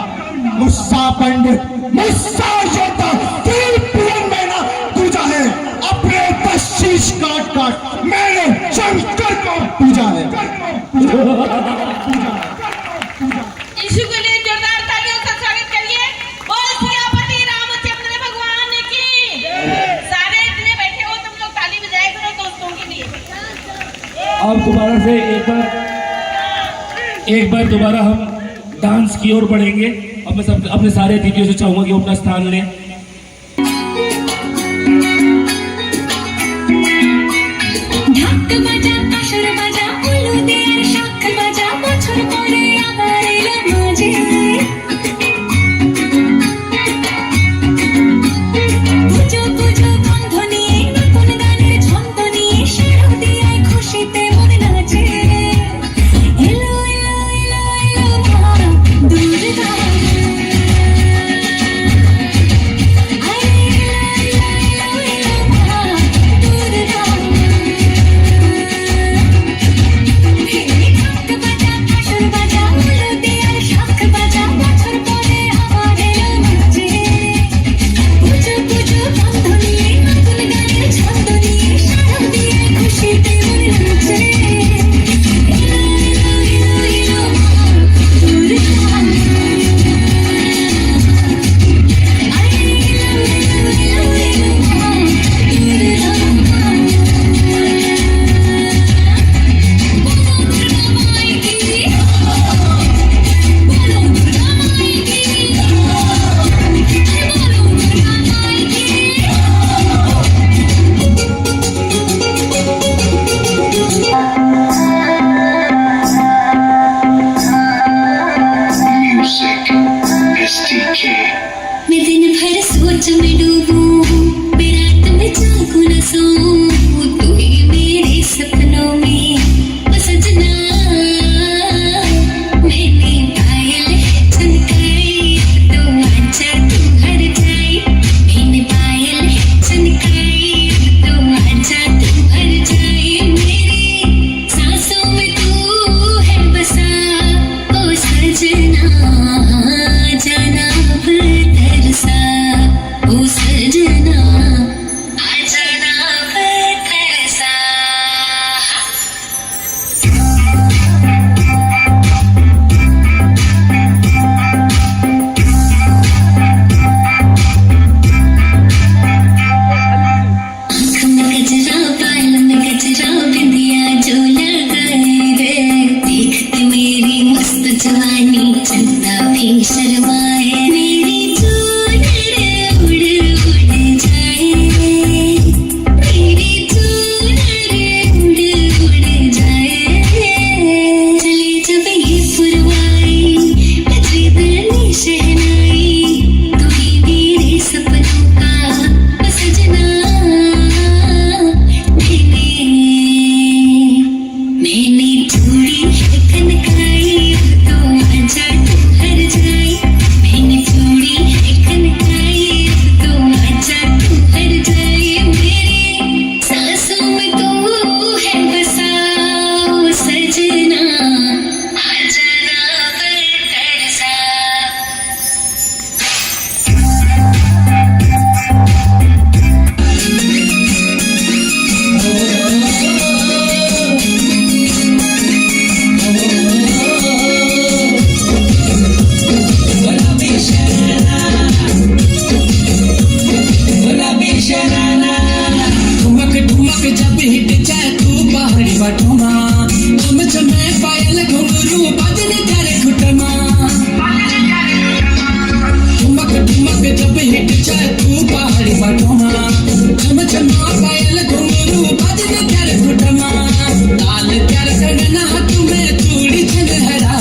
मुस्सा पंडित मुस्सा योद्धा त्रिपुरन में ना पूजा है। अपने तशीश काट काट मैंने शंकर को पूजा है। यीशु के लिए जोरदार तालियों का स्वागत करिए। बोल सियापति रामचंद्र भगवान की। सारे इतने बैठे हो तुम लोग ताली बजाया करो दोस्तों के लिए। अब दोबारा से एक बार दोबारा हम डांस की ओर बढ़ेंगे। अब मैं सब अपने सारे अतिथियों से चाहूंगा कि वो अपना स्थान लें। ঢাক বাজা আসর বাজা উলু দিয়ে শাখ বাজা বছর পরে আবার এলো মাঝে পুজো পুজো গন্ধ নিয়ে নতুন গানের ছন্দ নিয়ে শারদীয় খুশিতে মন নাচে এলো এলো এলো এলো মা দুর্গা मैं दिन भर सोच में डूबूं, मैं रात में जागूं न सोऊं, तू ही मेरे सपनों में ओ सजना। मैंने पायल चमकाई तो आजा तू हर जाए। मैंने पायल चमकाई तो आजा तू हर जाए। मेरी सांसों में तू है बसा ओ सजना। जाना तरसा ओ सजना आ जाना तरसा। आँख में गजरा बाल में गजरा बिंदिया जो लगाई रे। देखते मेरी मस्त जवानी चंदा भी शर्माए। मेरी चूनर उड़ उड़ जाए। मेरी चूनर उड़ उड़ जाए। चले जब ये पुरवाई बजे दिलनी शहनाई। तू ही मेरे सपनों का ओ सजना। मैंने चूड़ी कनकाई तो आजा तू हर जाए। मैंने चूड़ी कनकाई तो आजा तू हर जाए। मेरे सांसों में तू है बसा ओ सजना। आ जाना तरसा। ठुमक ठुमक जब हिट जाए तू पहाड़ी बटुमा। तुम चमे पायल घुंघरू बजने करे घुटमा। ठुमक ठुमक जब हिट जाए तू पहाड़ी बटुमा। तुम चमा पायल घुंघरू बजने करे घुटमा। लाल प्यार कंगना तुम्हें चूड़ी छनहरा।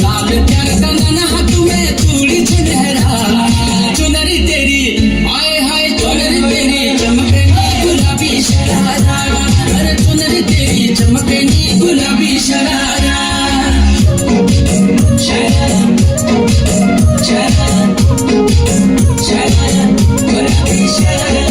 लाल प्यार कंगना तुम्हें चूड़ी छनहरा। चुनरी तेरी आए हाय चुनरी तेरी चमकनी गुलाबी शरारा। अरे चुनरी तेरी चमकनी गुलाबी शरारा। शरारा शरारा शरारा गुलाबी शरारा।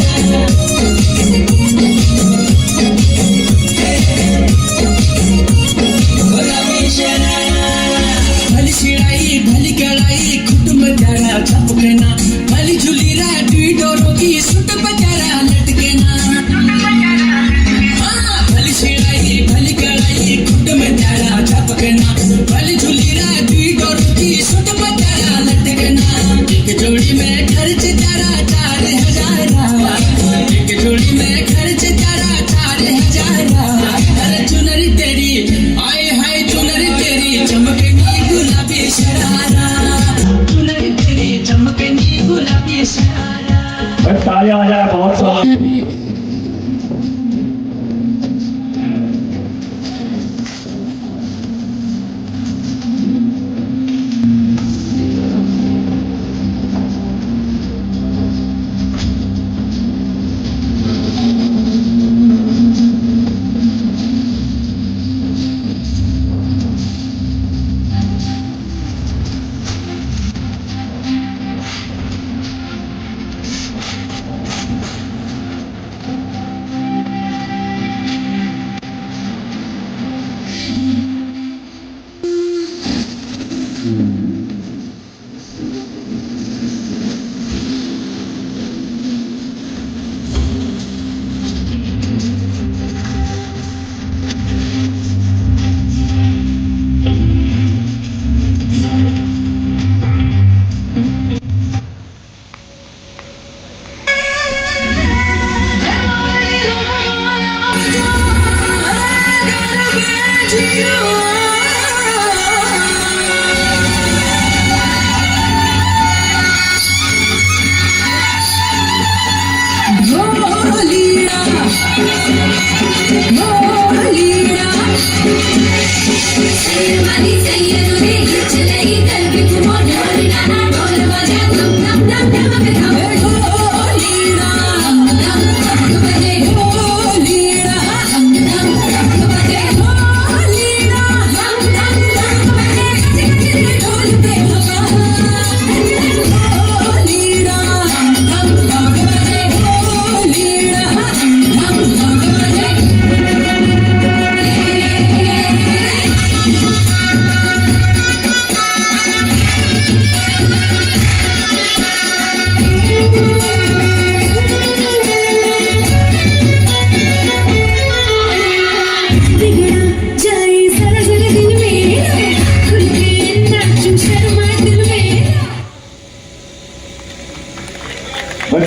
जोड़ी में खर्च तारा 4000 अरे चुनरी तेरी आए हाय चुनरी तेरी चमकनी गुलाबी शरारा चुनरी तेरी चमकनी गुलाबी शरारा तालियां आ जाए बहुत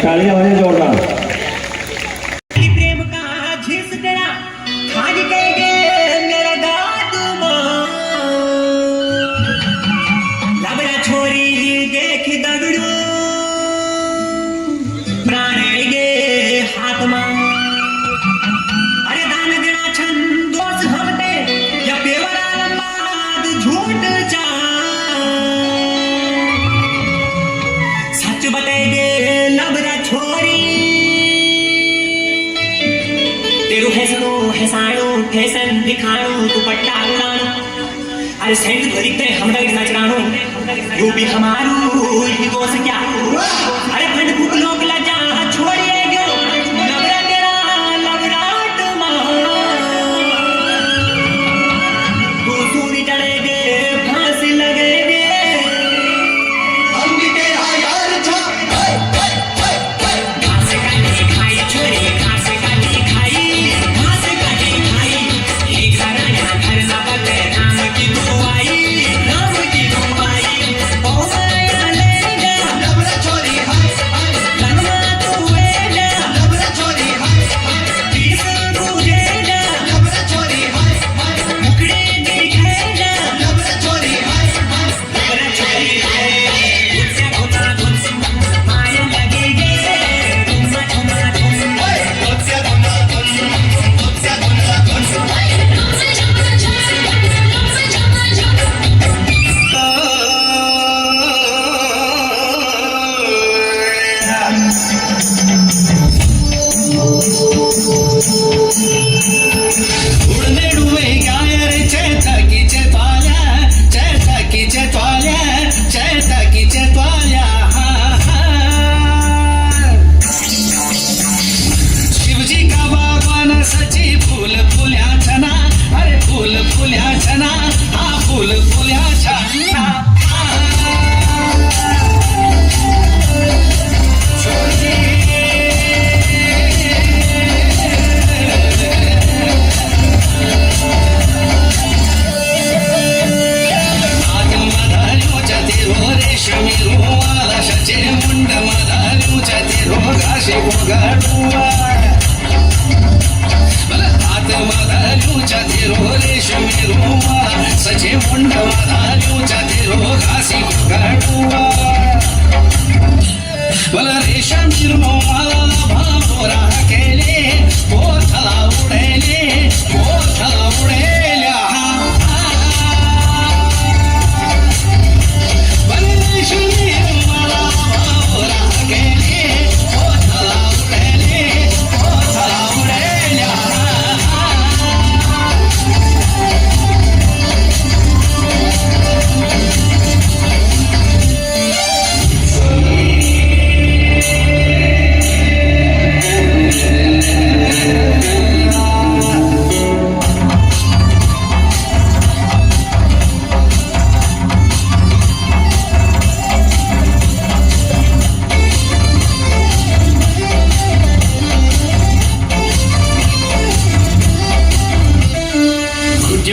तालियां बजे जोरदार प्रेम का झिस तेरा खाज के गे मेरा दादू लबड़ा छोरी देख दगड़ू प्राणे गे हाथ मां अरे दान देना छन दोस्त हमते या पेवरा लंबाद झूठ चा सच बताएगे लबड़ा छोरी तेरू हैसनो हैसाणो फैशन दिखाणो दुपट्टा उड़ाणो अरे सेंट भरी ते हमरा नचराणो यो भी हमारू ही दोस्त क्या अरे फंड फूक लोग लजा छोड़िए गयो लबड़ा तेरा लबड़ाट मां तू सूरी चढ़ेगे फांसी लगेगे हम भी तेरा यार था घास काटी खाई छोरी घास काटी खाई घास काटी खाई एक राजा घर ना बदले नाम की दुआई ओ माया लेगा लबड़ा छोरी हाय ललमा तू वेगा लबड़ा छोरी हाय पीस बुझेगा लबड़ा छोरी हाय मुकड़े दिखेगा लबड़ा छोरी हाय लबड़ा छोरी हाय उससे घुमा घुम माया लगेगे घुमा घुमा घुम उससे घुमा घुम उससे घुमा उड़ने डुबे गायर चैता की चैताल्या शिवजी का बागवान सची फूल फुल्या छना अरे फूल फुल्या छना हा फूल फुल्या छना मुंड मधारू चते रोगाशी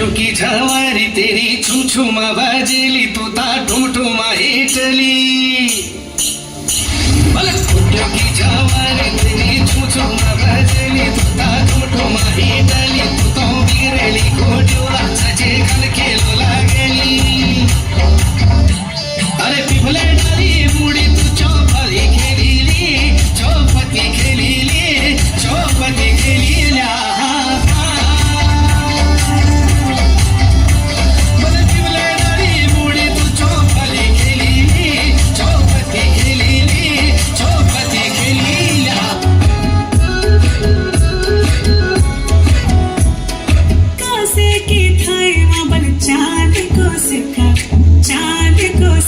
फुट्यो की झवारी तेरी छुछुमा बाजेली तू ता ठुमठुमा हिटली फुट्यो की झवारी तेरी छुछुमा बाजेली तू ता ठुमठुमा हिटली तू तो बिगरेली घोड्योला सजे खल खेलो लागेली अरे पिफले डाली मुड़ी तू चौपती खेलीली चौपती खेलीली चौपती खेलीला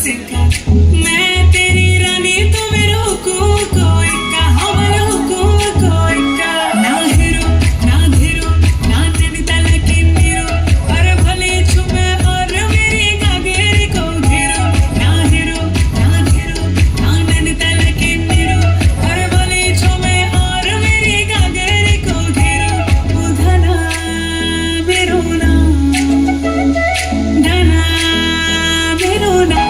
मैं तेरी रानी तू मेरो कोई का हमरो कोई का ना हिरो ना धीरो ना नैनीताल की नीरो पर भले छुपे और मेरी गागेरी को घेरो ना हिरो ना धीरो ना नैनीताल की नीरो पर भले छुपे और मेरी गागेरी को घेरो उधना मेरो ना धना मेरो ना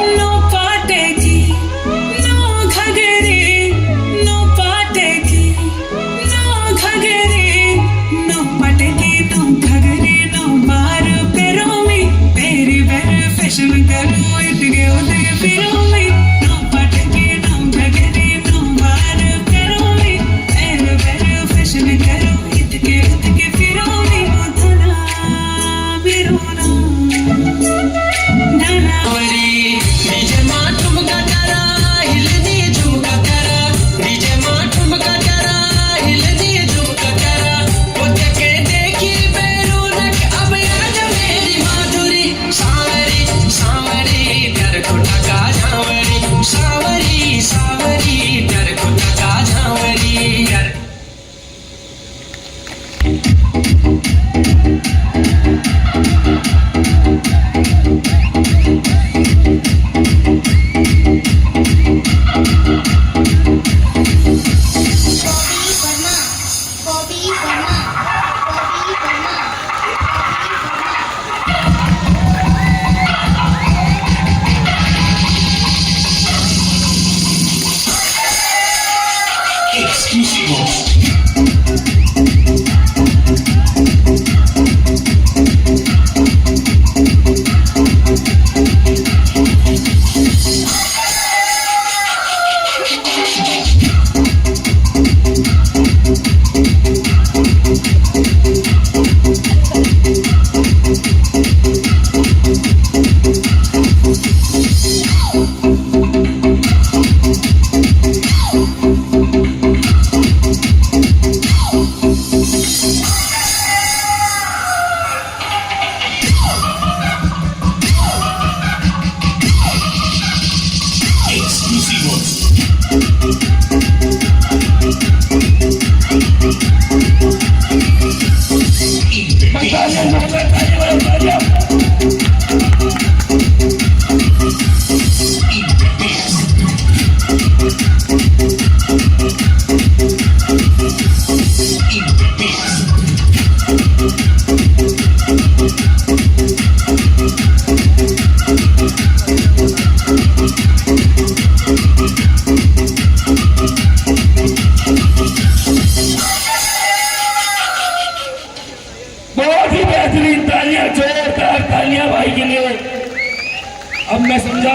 अब मैं समझा,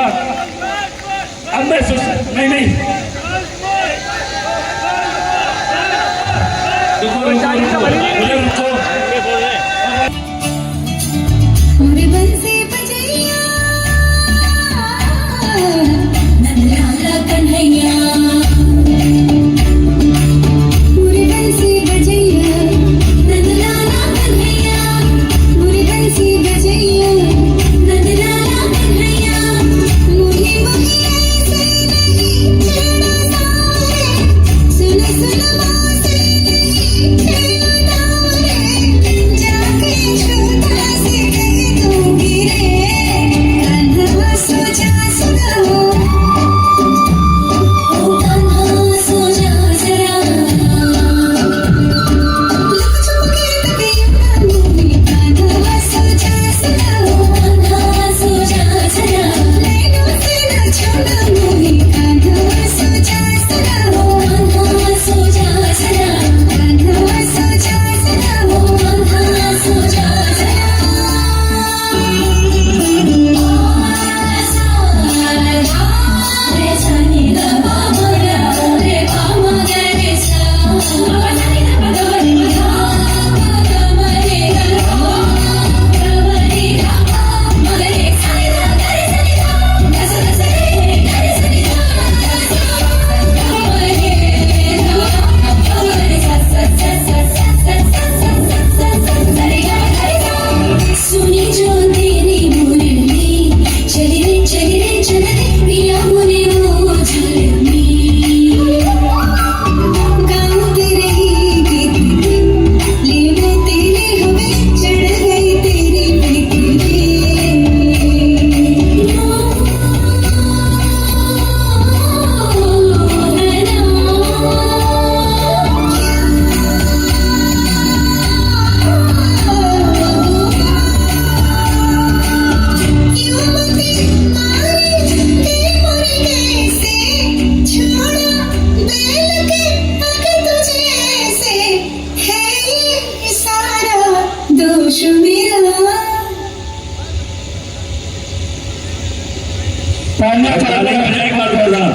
अब मैं नहीं मुझे बंसी बजैया नंदलाला कन्हैया मुझे बंसी बजैया नंदलाला कन्हैया मुझे बंसी बजैया नंदलाला कन्हैया मुझे बगिया से नहीं छेड़ा सावरे सुन सुन माँ से नहीं छेड़ा दावरे जाके खुश मेरा एक बार जोरदार,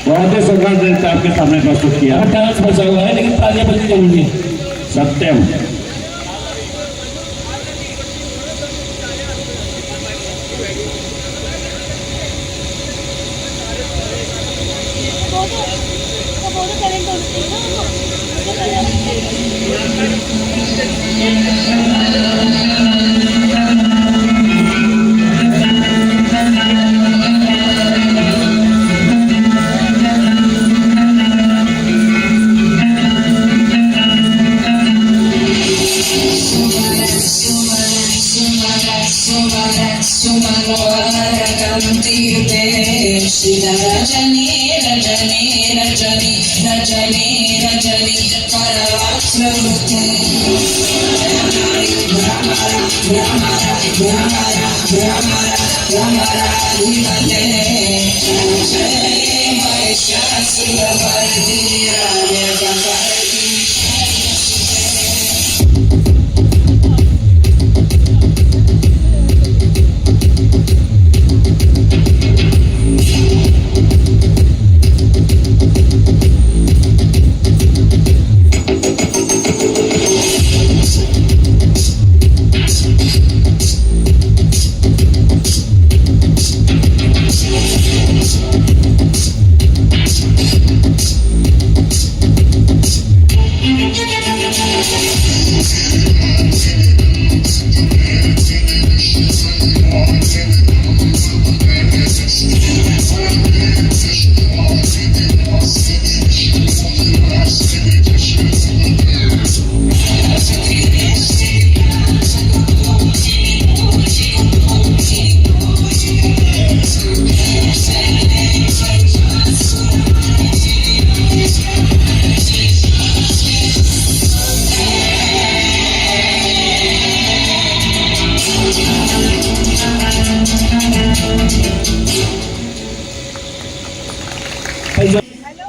बहुत ही सुंदर नृत्य आपके सामने प्रस्तुत किया। डांस बचा हुआ है लेकिन तालियां बजनी जरूरी है। सत्यम।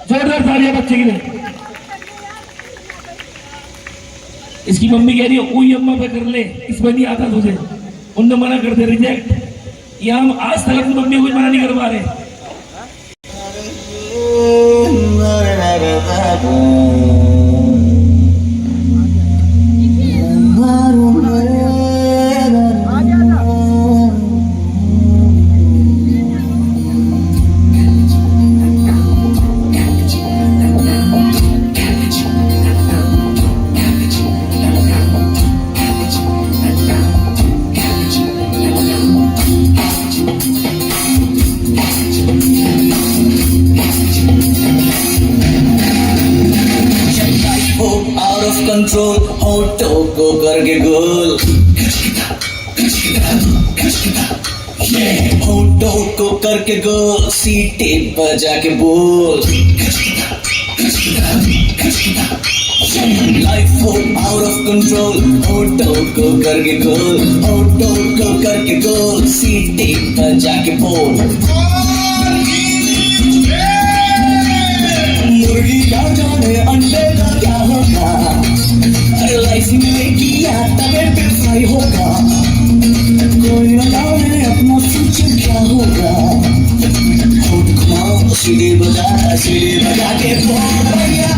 जोरदार तालियां बच्चे के लिए। इसकी मम्मी कह रही है कोई अम्मा पे कर ले, इसमें नहीं आता तुझे। उनने मना कर दिया, रिजेक्ट। ये हम आज तक अपनी मम्मी को कुछ मना नहीं कर पा रहे। कंट्रोल होठों को करके गोल, होठों को करके गोल, सीटे बजा के बोल। लाइफ हो आउट ऑफ कंट्रोल, होठों को करके गोल, होठों को करके गोल, सीटे बजा के बोल। मुर्गी का जाने अंडे का क्या होगा, लाइफ में किया तबे पे फ्राई होगा। कोई न जाने अपना फ्यूचर क्या होगा। खुद घुमाओ सीढ़ी बजा के बोल भैया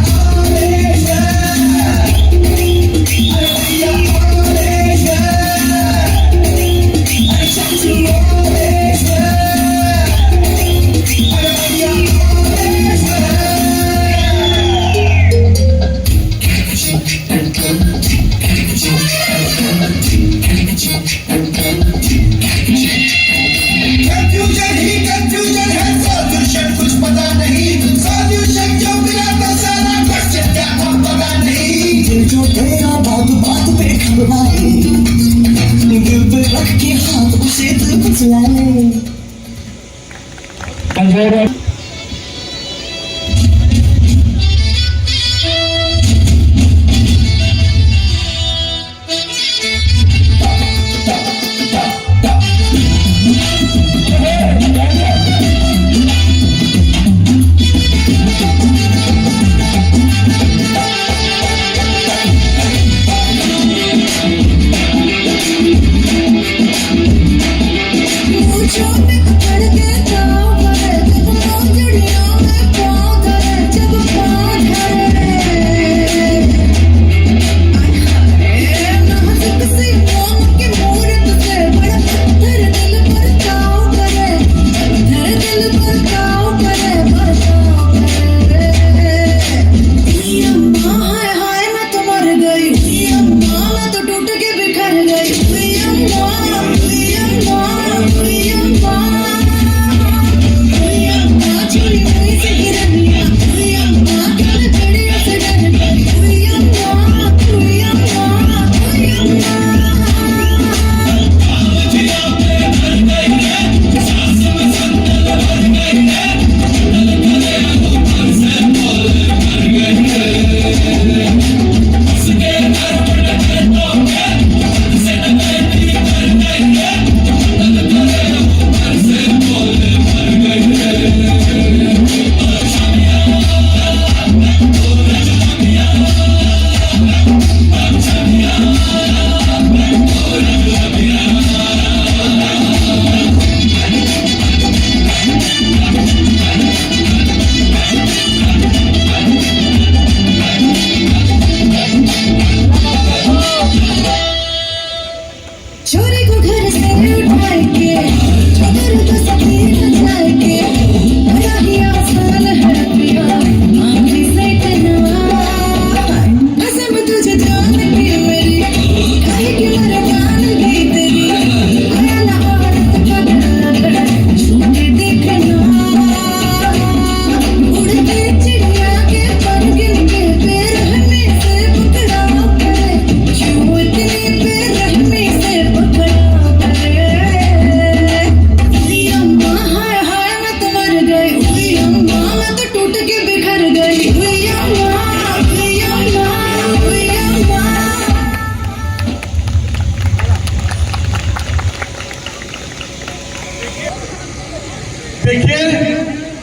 देखिए,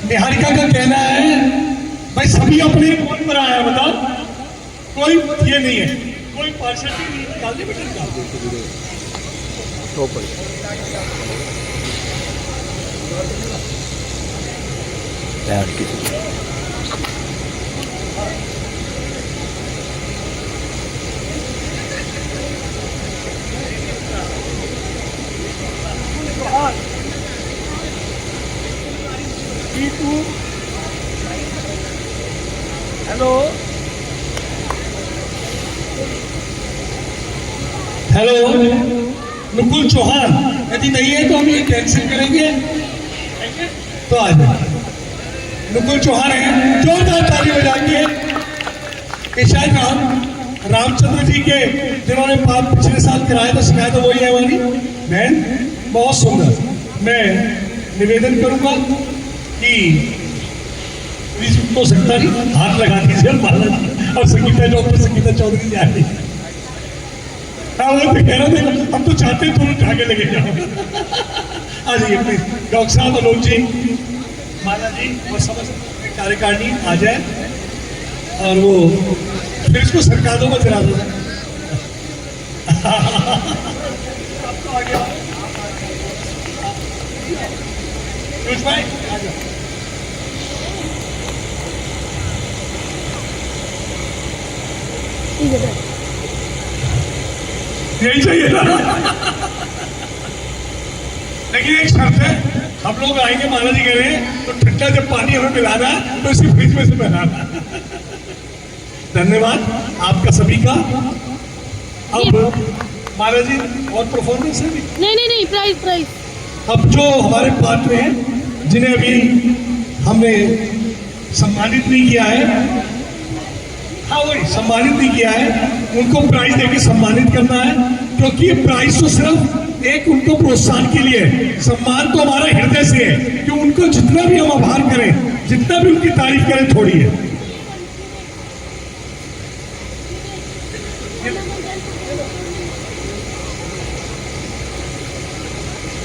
निहारिका का कहना है भाई सभी अपने कौन पर आया बताओ, कोई ये नहीं है, कोई पार्शलिटी नहीं निकालने बेटा निकाल। हेलो, नुकुल चौहान, यदि नहीं है तो हम ये कैंसिल करेंगे। तो आ जाए, नुकुल चौहान है, जोरदार ताली बजाएंगे। ये शायद रामचंद्र जी के जिन्होंने पिछले साल कराया था शिकायत, तो वही है हमारी बहन, बहुत सुंदर। मैं निवेदन करूंगा कि हो सकता नहीं, हाथ लगा दीजिए माला जी, और संगीता डॉक्टर संगीता चौधरी जी आ रही है। हाँ, वो तो कह रहे थे, हम तो चाहते हैं तुम आगे लगे जाओ। आ जाइए प्लीज, डॉक्टर साहब, अनोज जी, माला जी और समस्त कार्यकारिणी आ जाए, और वो फिर इसको सरकार दो, जरा दो। भाई आ जाओ। यही चाहिए ना। लेकिन एक शर्त है, हम लोग आएंगे, माला जी कह रहे हैं, तो ठंडा जब पानी हमें पिलाना है तो इसी फ्रिज में से बनाना। धन्यवाद आपका सभी का। अब माला जी और परफॉर्मेंस है? नहीं, प्राइस। अब जो हमारे पात्र हैं, जिन्हें अभी हमने सम्मानित नहीं किया है, हाँ वही सम्मानित नहीं किया है, उनको प्राइज देके सम्मानित करना है, क्योंकि ये प्राइज तो सिर्फ एक उनको प्रोत्साहन के लिए है। सम्मान तो हमारा हृदय से है, कि उनको जितना भी हम आभार करें, जितना भी उनकी तारीफ करें, थोड़ी है।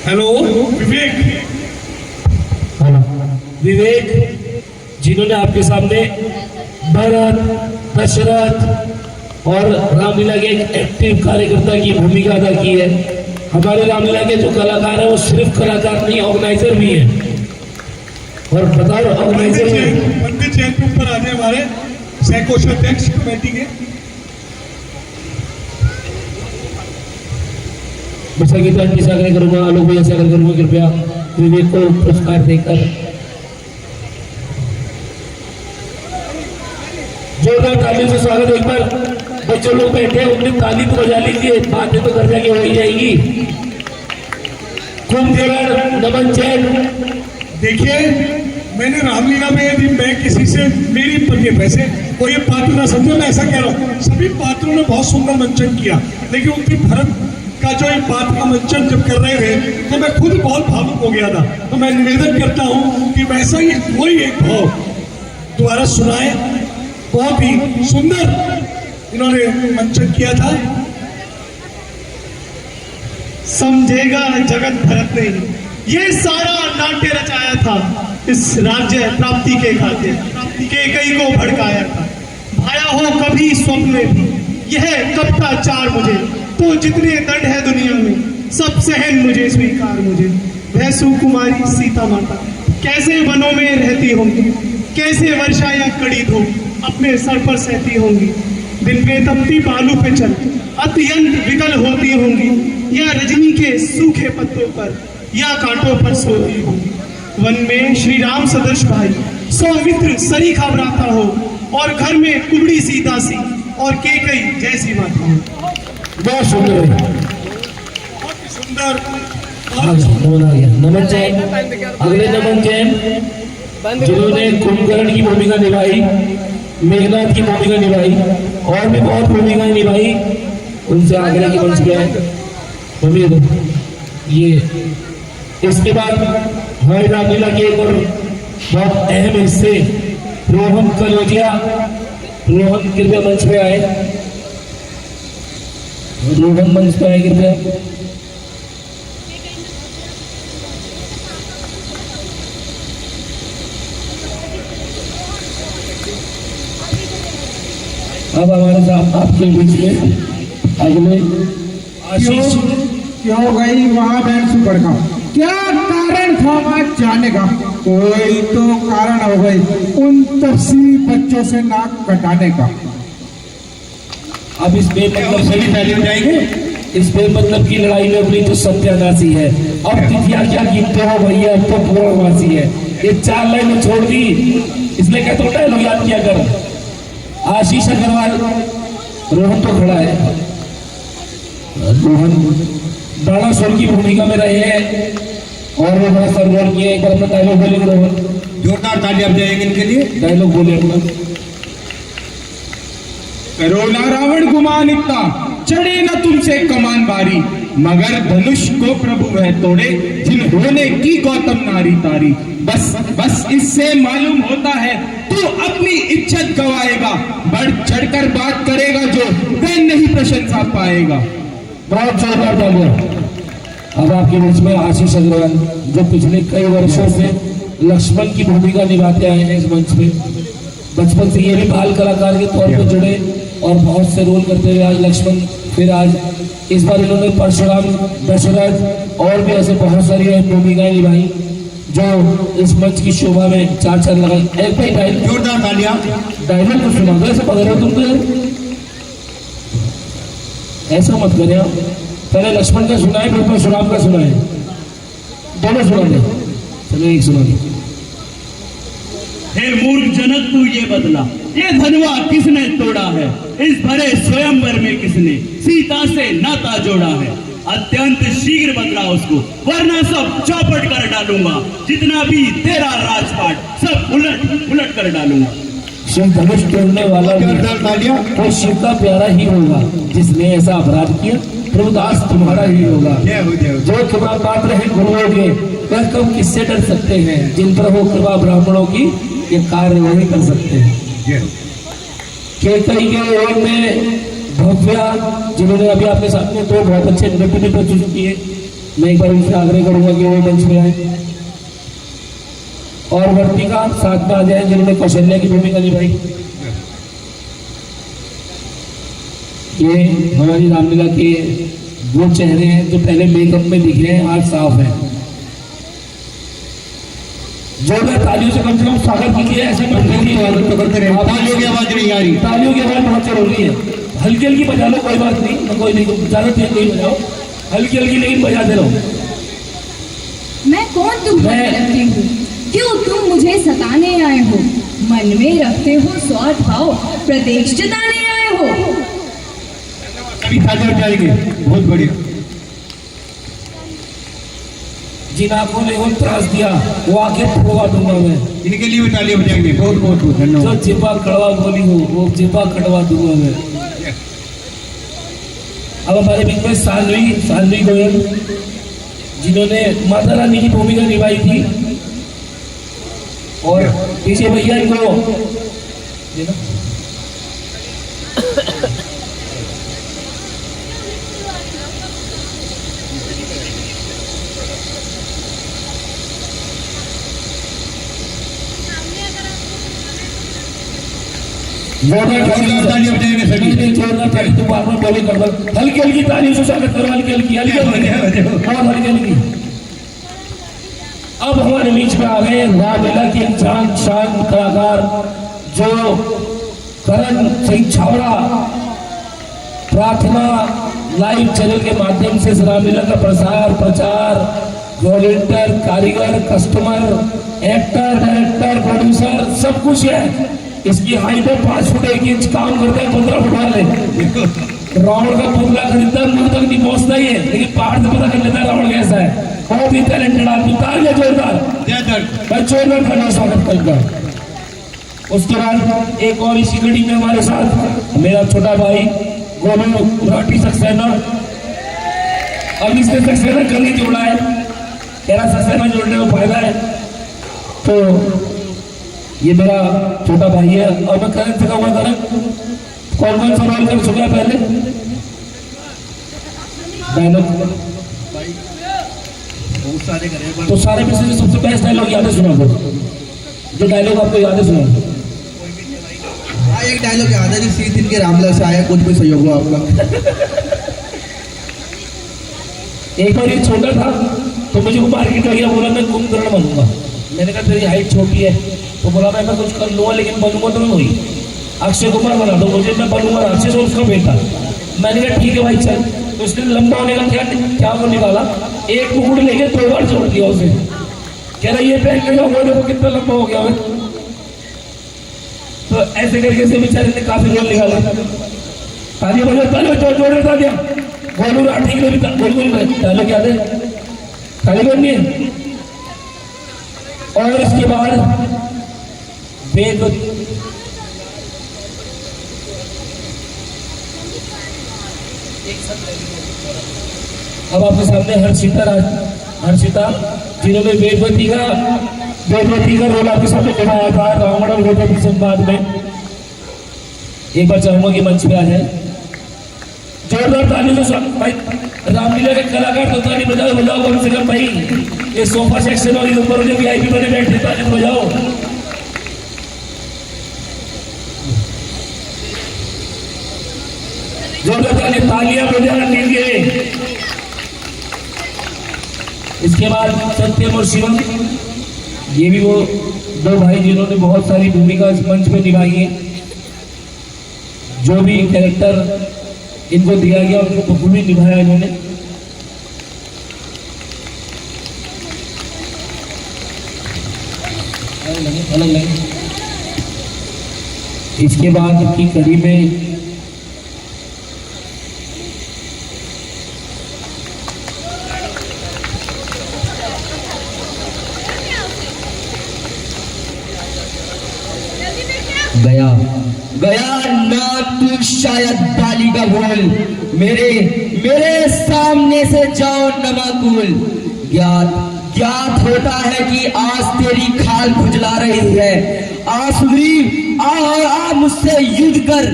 हेलो विवेक, जिन्होंने आपके सामने भरत, दशरथ और रामलीला के एक एक्टिव कार्यकर्ता की भूमिका अदा की है। हमारे रामलीला के जो कलाकार हैं वो सिर्फ कलाकार नहीं, ऑर्गेनाइजर भी है। और बताओ ऑर्गेनाइजर में पंडित जैन के ऊपर आने हमारे सहकोषाध्यक्ष कमेटी के संगीता की सागर करूंगा, आलोक भैया सागर करूंगा, कृपया विवेक को पुरस्कार देकर जोरदार ताली से स्वागत। एक बार बच्चों लोग बैठे, उन्हें ताली तो बजा लीजिए, बातें तो घर जाके हो ही जाएगी। कुंभकर्ण, नमन जैन। देखिए, मैंने रामलीला में यदि मैं किसी से मेरी पत्नी पैसे को ये पात्र ना समझो, मैं ऐसा कह रहा हूँ, सभी पात्रों ने बहुत सुंदर मंचन किया, लेकिन उनकी भरत का जो एक पात्र का मंचन जब कर रहे थे तो मैं खुद बहुत भावुक हो गया था। तो मैं निवेदन करता हूँ कि वैसा ही कोई एक भाव दोबारा सुनाए। बहुत ही सुंदर इन्होंने मंचन किया था। समझेगा जगत भरत ने ये सारा नाट्य रचाया था, इस राज्य प्राप्ति के खातिर कैकेयी को भड़काया था। भाया हो कभी स्वप्न में भी यह कपटा चार मुझे, तो जितने दंड है दुनिया में सब सहन मुझे, स्वीकार मुझे। वह सुकुमारी सीता माता कैसे वनों में रहती होंगी, कैसे वर्षा या कड़ी धूप अपने सर पर सहती होंगी। दिन में तपती बालू पे चल अत्यंत विकल होती होंगी, या रजनी के सूखे पत्तों पर या कांटों पर सोती होंगी। वन में श्री राम सदृश भाई सौमित्र सरीखा भ्राता हो, और घर में कुबड़ी सी दासी और कैकेयी जैसी माता हो। बहुत सुंदर है, बहुत सुंदर। नमन आ गया। नमन जैन, अगले नमन जैन जिन्होंने कुंभकर्ण की भूमिका निभाई, मेघनाथ की भूमिका निभाई और भी बहुत भूमिकाएं निभाई, उनसे आग्रह की मंच पे आए। मम्मी दो ये। इसके बाद हमारी रामलीला के एक और बहुत अहम हिस्से रोहन कलोजिया, रोहन कृपया मंच पे आए। रोहन मंच पे आए कृपया। अब हमारे साथ आपके बीच में अगले आशीष क्यों गई वहाँ बहन सुपड़ का? क्या कारण था आज जाने का? कोई तो कारण हो गई उन तफसीली बच्चों से नाक कटाने का। अब इस बेमतलब से भी पहले हो जाएंगे। इस बेमतलब की लड़ाई में अपनी तो सत्यानाशी है। अब तिथियां क्या गिनते हो भैया, अब तो पूर्णवासी है। ये 4 लाइनें छोड़ दी, इसलिए कहते हो डायलॉग याद किया कर। आशीष अग्रवाल, रोहन तो खड़ा है, रोहन डायनासोर की भूमिका में रहे हैं और वो बड़ा सर रोल किया। एक बार अपना डायलॉग बोलेंगे रोहन, जोरदार तालियां बजाएंगे इनके लिए। डायलॉग बोले अपना। रोला रावण गुमान इतना, चढ़े न तुमसे कमान बारी, मगर धनुष को प्रभु वह तोड़े, जिन्होंने की गौतम नारी तारी। बस इससे मालूम होता है तू अपनी इज्जत गवाएगा, बढ़ चढ़कर बात करेगा जो वह नहीं प्रशंसा पाएगा। बहुत जोरदार तालियां। अब आपके बीच में आशीष अग्रवाल, जो पिछले कई वर्षों से लक्ष्मण की भूमिका निभाते आए हैं इस मंच में। बचपन से ये भी बाल कलाकार के तौर पर जुड़े और बहुत से रोल करते हुए आज लक्ष्मण, फिर आज इस बार इन्होंने परशुराम, दशरथ और भी ऐसे बहुत सारी भूमिकाएं निभाई जो इस मंच की शोभा में 4 चांद लगाई। एक भाई डायलॉग, जोरदार तालियां। डायलॉग तो सुना दो, ऐसे पकड़ रहे हो तुम तो, ऐसा मत करें आप। पहले लक्ष्मण का सुना है, फिर परशुराम का सुना है, दोनों सुना दे। चलो एक सुना दे। हे मूर्ख जनक तू ये बदला, ये धनवा किसने तोड़ा है, इस भरे स्वयंवर में किसने सीता से नाता जोड़ा है। अत्यंत शीघ्र बदला उसको, वरना सब चौपट कर डालूंगा, जितना भी तेरा राजपाट सब उलट कर डालूंगा। शिव धनुष तोड़ने वाला तो शिव का प्यारा ही होगा, जिसने ऐसा अपराध किया प्रभुदास तुम्हारा ही होगा। जो कृपा पात्र है गुरुओं के, वह कब किससे डर सकते हैं, जिन पर हो कृपा ब्राह्मणों की, ये कार्य वही कर सकते हैं। केकई के रोल में भव्या, जिन्होंने अभी आपके सामने 2 बहुत अच्छे नृत्य भी प्रस्तुत किए, मैं एक बार उनसे आग्रह करूंगा कि वो मंच में आए। और वर्तिका साथ में आ जाए, जिन्होंने कौशल्या की भूमिका निभाई। ये हमारी रामलीला के वो चेहरे हैं जो पहले मेकअप में दिख रहे हैं, आज साफ है। जोरदार तालियों से कम स्वागत कीजिए। ऐसे तालियों की आवाज नहीं आ रही, तालियों की आवाज बहुत जरूरी है। हल्की हल्की बजा लो, कोई बात नहीं, कोई नहीं, ज्यादा तेज नहीं बजाओ, हल्की हल्की लेकिन बजाते रहो। मैं कौन तुमको रखती हूँ, क्यों तुम मुझे सताने आए हो, मन में रखते हो स्वार्थ भाव, प्रदेश जताने आए हो। अभी तालियां बजाएंगे, बहुत बढ़िया। जिन आंखों ने वो त्रास दिया वो आंखें फुड़वा दूंगा मैं, इनके लिए भी तालियां बजाएंगे। बहुत बहुत धन्यवाद। जो जिब्बा कड़वा बोली हो वो जिब्बा कड़वा दूंगा मैं। अब हमारे बीच में सानवी गोयल, जिन्होंने माता रानी की भूमिका निभाई थी, और पीछे भैया इनको तालियां बजाएंगे सभी। छोड़ना चाहिए, तुम बार बार बोली कर दो। हल्की हल्की तालियों से स्वागत करो, हल्की हल्की हल्की हल्की। अब हमारे बीच में आ गए रामलीला के जान शान कलाकार, जो करण सिंह छावड़ा प्रार्थना लाइव चैनल के माध्यम से इस रामलीला का प्रसार प्रचार, वॉलंटियर, कारीगर, कस्टमर, एक्टर, डायरेक्टर, प्रोड्यूसर सब कुछ है। इसकी हाइट है 5 फुट 1 इंच, काम करते हैं 15 फुट वाले। रावण का पुतला खरीदता दूर तक नहीं पहुंचता ही है, लेकिन पहाड़ से पता कर लेता है रावण कैसा है। बहुत ही टैलेंटेड आदमी, तालियां जोरदार, मैं जोरदार करना स्वागत करूंगा। उसके बाद एक और इसी कड़ी में हमारे साथ मेरा छोटा भाई गोलू राठी सक्सेना। अब इसने सक्सेना करने जोड़ा है, कह रहा सक्सेना जोड़ने में फायदा है, तो ये मेरा छोटा भाई है। और मैं करण सिखा हुआ, करण कौन सा रोल कर चुका है पहले, डायलॉग बहुत सारे करे, तो सारे में से सबसे बेस्ट डायलॉग याद है सुना दो, जो डायलॉग आपको याद है सुना। भाई एक डायलॉग याद है, सी दिन के रामला से आया, कुछ भी सहयोग हो आपका। एक बार ये छोटा था तो मुझे वो मार्केट आ गया, बोला मैं कुंभकर्ण बनूंगा। मैंने कहा तेरी हाइट छोटी है, तो बोला मैं कुछ कर लूँगा लेकिन बनूंगा तो मैं वही अक्षय कुमार बना दो मुझे, मैं बनूंगा राक्षस और उसका बेटा। मैंने कहा ठीक है भाई चल। तो उसने लंबा होने का क्या वो निकाला, एक मुकुट लेके 2 बार छोड़ दिया उसे। कह रहा ये पहन लेगा, वो देखो कितना लंबा हो गया। तो ऐसे करके से बेचारे ने काफी रोल निकाला। ताली बजा, जोड़े बता दिया। गोलू राठी के लिए भी ताली क्या दे, ताली करनी है। और इसके बाद वेद अब आपके सामने हर्षिता जिन्होंने वेदवती का रोल आपके सामने निभाया था रावण और वेदवती संवाद में। एक बार चाहूंगा कि मंच पे आ जाए, जोरदार ताली से भाई। रामलीला के कलाकार तो ताली बजाओ कम से कम भाई। ये सोफा सेक्शन और ऊपर जो VIP बने बैठे ताली बजाओ। जोरदार तालियां बजाना कीजिए। इसके बाद सत्यम और शिवम, ये भी वो 2 भाई जिन्होंने बहुत सारी भूमिका इस मंच पे निभाई है। जो भी कैरेक्टर इनको दिया गया उनको बखूबी निभाया इन्होंने। अलग लगे। इसके बाद की कड़ी में गया नाम शायद बाली का बोल, मेरे सामने से जाओ नमाकुल। ज्ञात होता है कि आज तेरी खाल खुजला रही है, आ मुझसे युद्ध कर।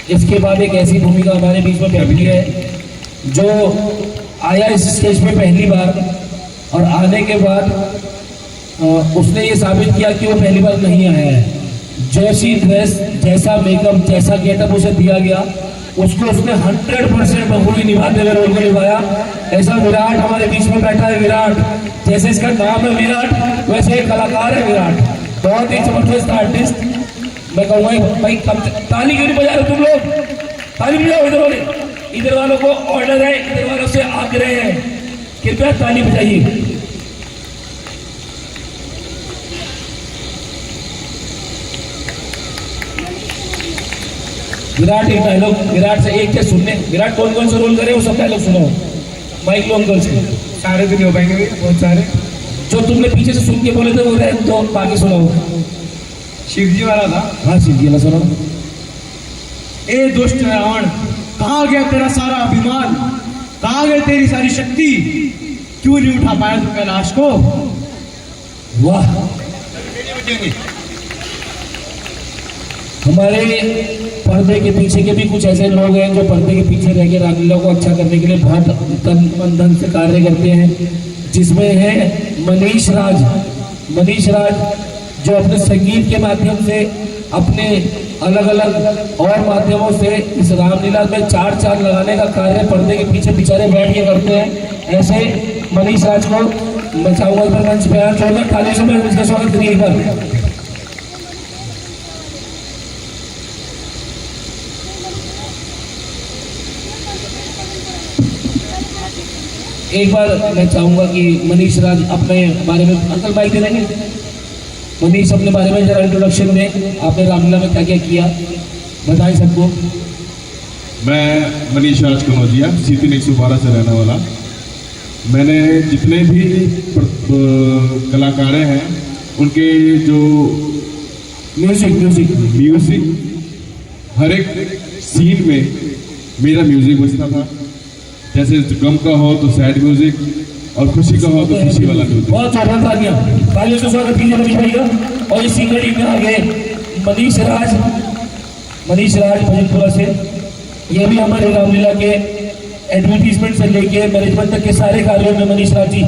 इसके बाद एक ऐसी भूमिका हमारे बीच में बैठी है जो आया इस स्टेज पे पहली बार, और आने के बाद उसने ये साबित किया कि वो पहली बार नहीं आया है। जैसी ड्रेस, जैसा मेकअप, जैसा गेटअप उसे दिया गया, उसको उसने 100% बखूबी निभाते हुए रोल को निभाया। ऐसा विराट हमारे बीच में बैठा है। विराट, जैसे इसका नाम है विराट, वैसे एक कलाकार है विराट, बहुत ही जबरदस्त आर्टिस्ट। मैं कहूँगा भाई ताली क्यों नहीं बजा रहे तुम लोग, ताली बजाओ। इधर वालों को ऑर्डर है, इधर वालों से आग्रह है, कृपया ताली बजाइए। विराट एक डायलॉग, विराट से एक चीज सुनने, विराट कौन कौन से रोल करे वो सब डायलॉग सुनो। माइक लो अंकल से, सारे तो नहीं हो पाएंगे भैया, बहुत सारे। जो तुमने पीछे से सुन के बोले थे वो रहे, तो बाकी सुनाओ। शिव जी वाला था। हाँ शिव जी वाला सुनो। ए दुष्ट रावण, कहाँ गया तेरा सारा अभिमान, कहाँ गई तेरी सारी शक्ति, क्यों नहीं उठा पाया तू कैलाश को। वाह, हमारे पर्दे के पीछे के भी कुछ ऐसे लोग हैं जो पर्दे के पीछे रह के रामलीला को अच्छा करने के लिए बहुत तन मन धन से कार्य करते हैं, जिसमें है मनीष राज जो अपने संगीत के माध्यम से, अपने अलग अलग और माध्यमों से इस रामलीला में 4 चांद लगाने का कार्य पर्दे के पीछे बेचारे बैठ के करते हैं। ऐसे मनीष राज को मैं चाहूँगा इस मंच पे आना छोड़कर ताली से मैं उसका स्वागत करिए। एक बार मैं चाहूंगा कि मनीष राज अपने बारे में, अंकल माइक दे देंगे, मनीष अपने बारे में जरा इंट्रोडक्शन में, आपने रामलीला में क्या क्या किया बताएं सबको। मैं मनीष राज कनौजिया, सीपी 112 से रहने वाला। मैंने जितने भी कलाकार हैं उनके जो म्यूजिक हर एक सीन में मेरा म्यूजिक बजता था। जैसे गम का हो तो सैड म्यूजिक, और खुशी का हो तो खुशी वाला म्यूजिक। बहुत जोरदार तालियों से स्वागत कीजिए मनीष भाई का। और इसी कड़ी में आगे मनीष राज भजनपुरा से, ये भी हमारे रामलीला के एडवर्टीजमेंट से लेके मैनेजमेंट तक के सारे कार्यों में मनीष राज जी।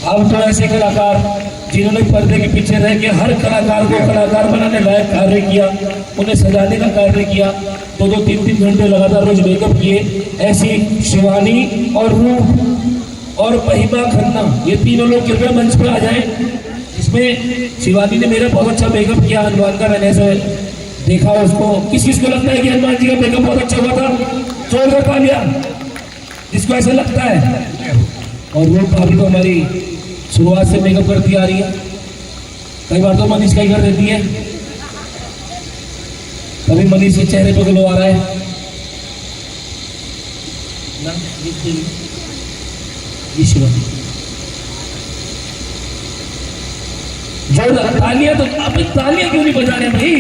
अब तो ऐसे कलाकार जिन्होंने पर्दे के पीछे रह के हर कलाकार को कलाकार बनाने लायक कार्य किया, उन्हें सजाने का कार्य किया, 2-3 घंटे लगातार रोज मेकअप किए, ऐसी शिवानी और रूप और महिमा खन्ना, ये तीनों लोग कृपया मंच पर आ जाएं। इसमें शिवानी ने मेरा बहुत अच्छा मेकअप किया, हनुमान का मैंने ऐसे देखा उसको। किस किस को लगता है कि हनुमान जी का मेकअप बहुत अच्छा हुआ था? जोरदार तालियां जिसको ऐसा लगता है। और वो भाभी तो हमारी शुरुआत से मेकअप करती आ रही है, कई बार तो मनीष का ही कर देती है, कभी मनीष के चेहरे पे ग्लो आ रहा है ना। ये शिवानी जोरदार तालियां, तो आप तालियां क्यों नहीं बजा रहे भाई?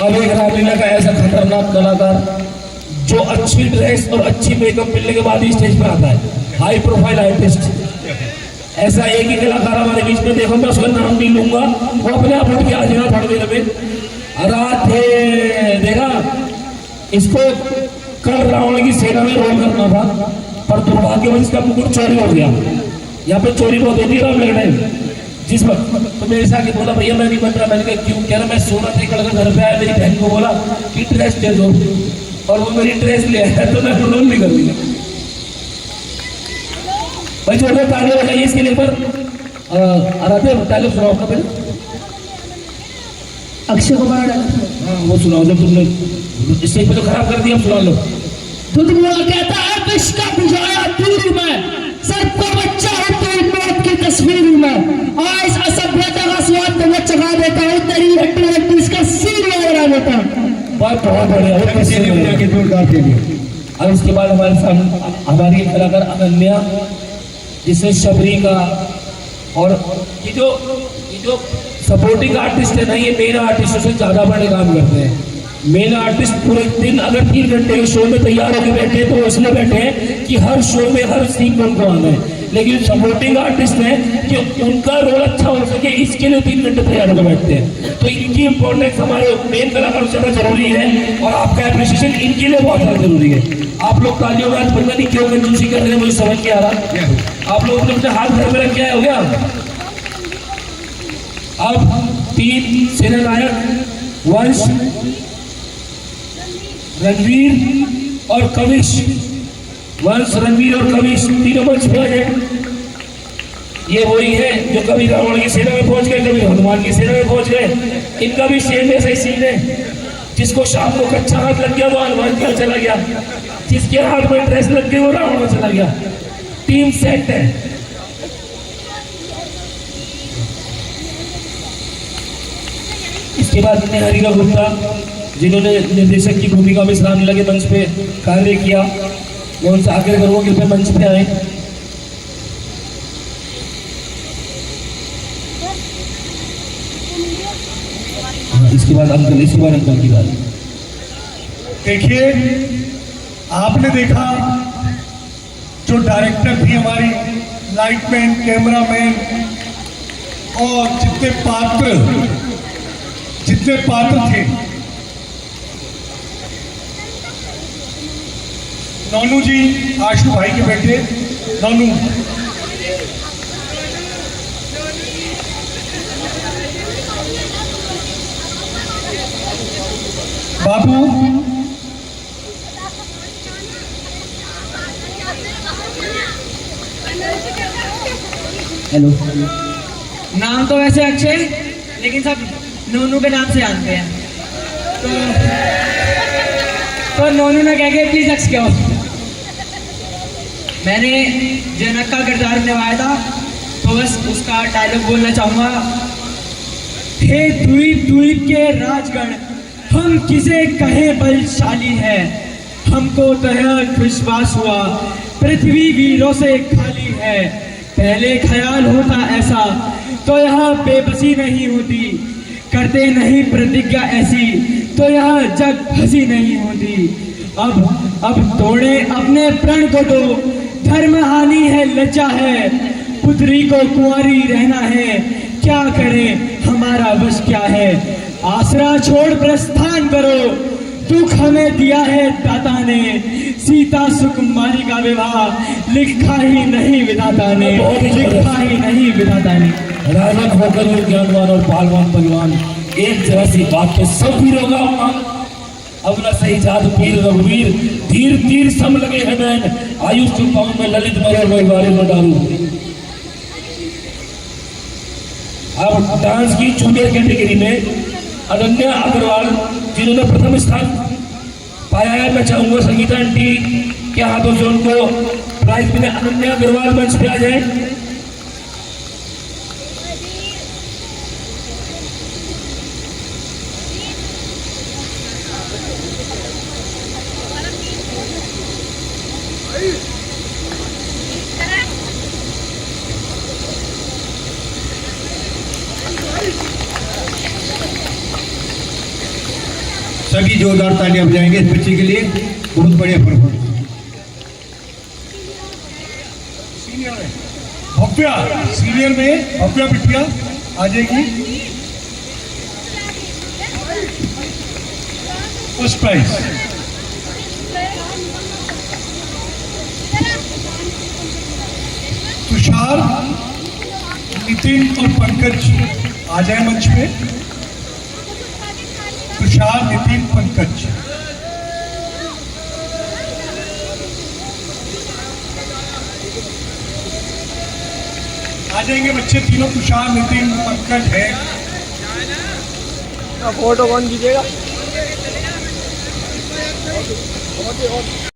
अब एक रामलीला का ऐसा खतरनाक कलाकार जो अच्छी ड्रेस और अच्छी मेकअप मिलने के बाद ही स्टेज पर आता है, हाई प्रोफाइल आर्टिस्ट। ऐसा एक ही कलाकार हमारे बीच में, देखो मैं उसका नाम नहीं लूंगा, वो अपने आप उठ के आ जाएगा थोड़ी देर में। राधे देखा, इसको कल रावण की सेना में रोल करना था, पर दुर्भाग्यवश इसका मुकुट चोरी हो गया। यहाँ पे चोरी बहुत होती है रामलीला टाइम। जिस वक्त तो मेरे साथ बोला भैया मैं नहीं बन रहा, मैंने कहा क्यों? कह रहा मैं सोना थे, कल घर पे आया, मेरी बहन को बोला कि ड्रेस दे दो, और वो मेरी ड्रेस ले आया, तो मैं रोल नहीं करूँगा भाई। छोड़ तालियां बजाइए इसके लिए। पर आराध्य डायलॉग सुनाओ अपना पहले। अक्षय कुमार हाँ वो सुनाओ, जब तुमने स्टेज पे तो खराब कर दिया, सुना लो। दुधमुआ कहता है विष का बुझाया दूरी में, सबको बच्चा है तो मौत की तस्वीर में, आज असभ्यता का स्वाद तो मैं चखा देता हूँ, तेरी हट्टी हट्टी इसका सिर लगा देता हूँ। बहुत बढ़िया, जोरदार के लिए। और उसके बाद हमारे सामने हमारी कलाकार अनन्या, जिसने शबरी का, और ये जो सपोर्टिंग आर्टिस्ट है ना, ये मेन आर्टिस्टों से ज्यादा बड़े काम करते हैं। मेन आर्टिस्ट पूरे दिन अगर 3 घंटे के शो में तैयार होकर बैठे तो इसलिए बैठे हैं कि हर शो में हर सीन में उनको आना है, लेकिन सपोर्टिंग आर्टिस्ट है कि उनका रोल अच्छा हो सके, इसके लिए 3 घंटे तैयार होकर बैठते हैं। तो इनकी इंपॉर्टेंस हमारे मेन कलाकारों से ज़्यादा जरूरी है, और आपका एप्रिसिएशन इनके लिए बहुत ज़्यादा जरूरी है। आप लोग तालियों में पता नहीं क्यों कंजूसी कर रहे हैं, मुझे समझ नहीं आ रहा। आप लोग अपने हाथ घर में रख के आए हो गया? अब 3 सेनानायक वंश, रणवीर और कविश, वंश रणवीर और कविश तीनों मंच पे आ जाए। ये वही है जो कभी रावण की सेना में पहुंच गए, कभी हनुमान की सेना में पहुंच गए। इनका भी सेम ऐसा ही सीन है, जिसको शाम को कच्चा हाथ लग गया वो हनुमान का चला गया, जिसके हाथ में ड्रेस लग गई वो रावण में चला गया। टीम सेट है। इसके बाद हरिका गुप्ता, जिन्होंने निर्देशक की भूमिका में रामलीला के मंच पे कार्य किया, मैं उनसे आग्रह करूंगा कि कृपया मंच पे आए। इसके बाद अंकल की बात। देखिए, आपने देखा जो डायरेक्टर थी हमारी, लाइटमैन, कैमरामैन, और जितने पात्र थे, नोनू जी, आशु भाई के बेटे नोनू, बाबू, हेलो। नाम तो वैसे अक्षय, लेकिन सब नोनू के नाम से जानते हैं, तो नोनू ने कह के प्लीज अक्ष क्यों। मैंने जनक का किरदार निभाया था, तो बस उसका डायलॉग बोलना चाहूंगा। हे द्वीप द्वीप के राजगण, हम किसे कहे बलशाली है, हमको तो यह विश्वास हुआ पृथ्वी वीरों से खाली है। पहले ख्याल होता ऐसा तो यहाँ बेबसी नहीं होती, करते नहीं प्रतिज्ञा ऐसी तो यहाँ जग हंसी नहीं होती। अब तोड़े अपने प्रण को दो, धर्म हानि है, लज्जा है, पुत्री को कुंवारी रहना है, क्या करें हमारा बस क्या है। आसरा छोड़ प्रस्थान करो, दुख हमें दिया है दाता ने, सीता सुकुमारी का विवाह लिखा ही नहीं विधाता ने, लिखा ही नहीं विधाता ने। रावण होकर भी ज्ञानवान और पालवान परिवान, एक जरा सी बात पे सब वीरों का अपमान। अब न सही जात पीर रघुवीर, धीर तीर सम लगे हैं बैन, आयुष चुपाऊं में ललित मर और वैवारे में डालू। अब डांस की जूनियर कैटेगरी में अनन्या अग्रवाल जिन्होंने प्रथम स्थान पाया है, मैं चाहूंगा संगीता आंटी के हाथों से उनको प्राइज मिले। अनन्या अग्रवाल मंच पे आ जाए। सभी जोरदार तालियां बजाएंगे इस बच्चे के लिए, बहुत बढ़िया परफॉर्मेंस। भव्या सीनियर में भव्या बिटिया आ जाएगी, फर्स्ट प्राइज। तुषार, नितिन और पंकज आ जाए मंच पे। तुषार, नितिन, पंकज। आ जाएंगे बच्चे तीनों, तुषार, नितिन, पंकज है। फोटो कौन कीजिएगा?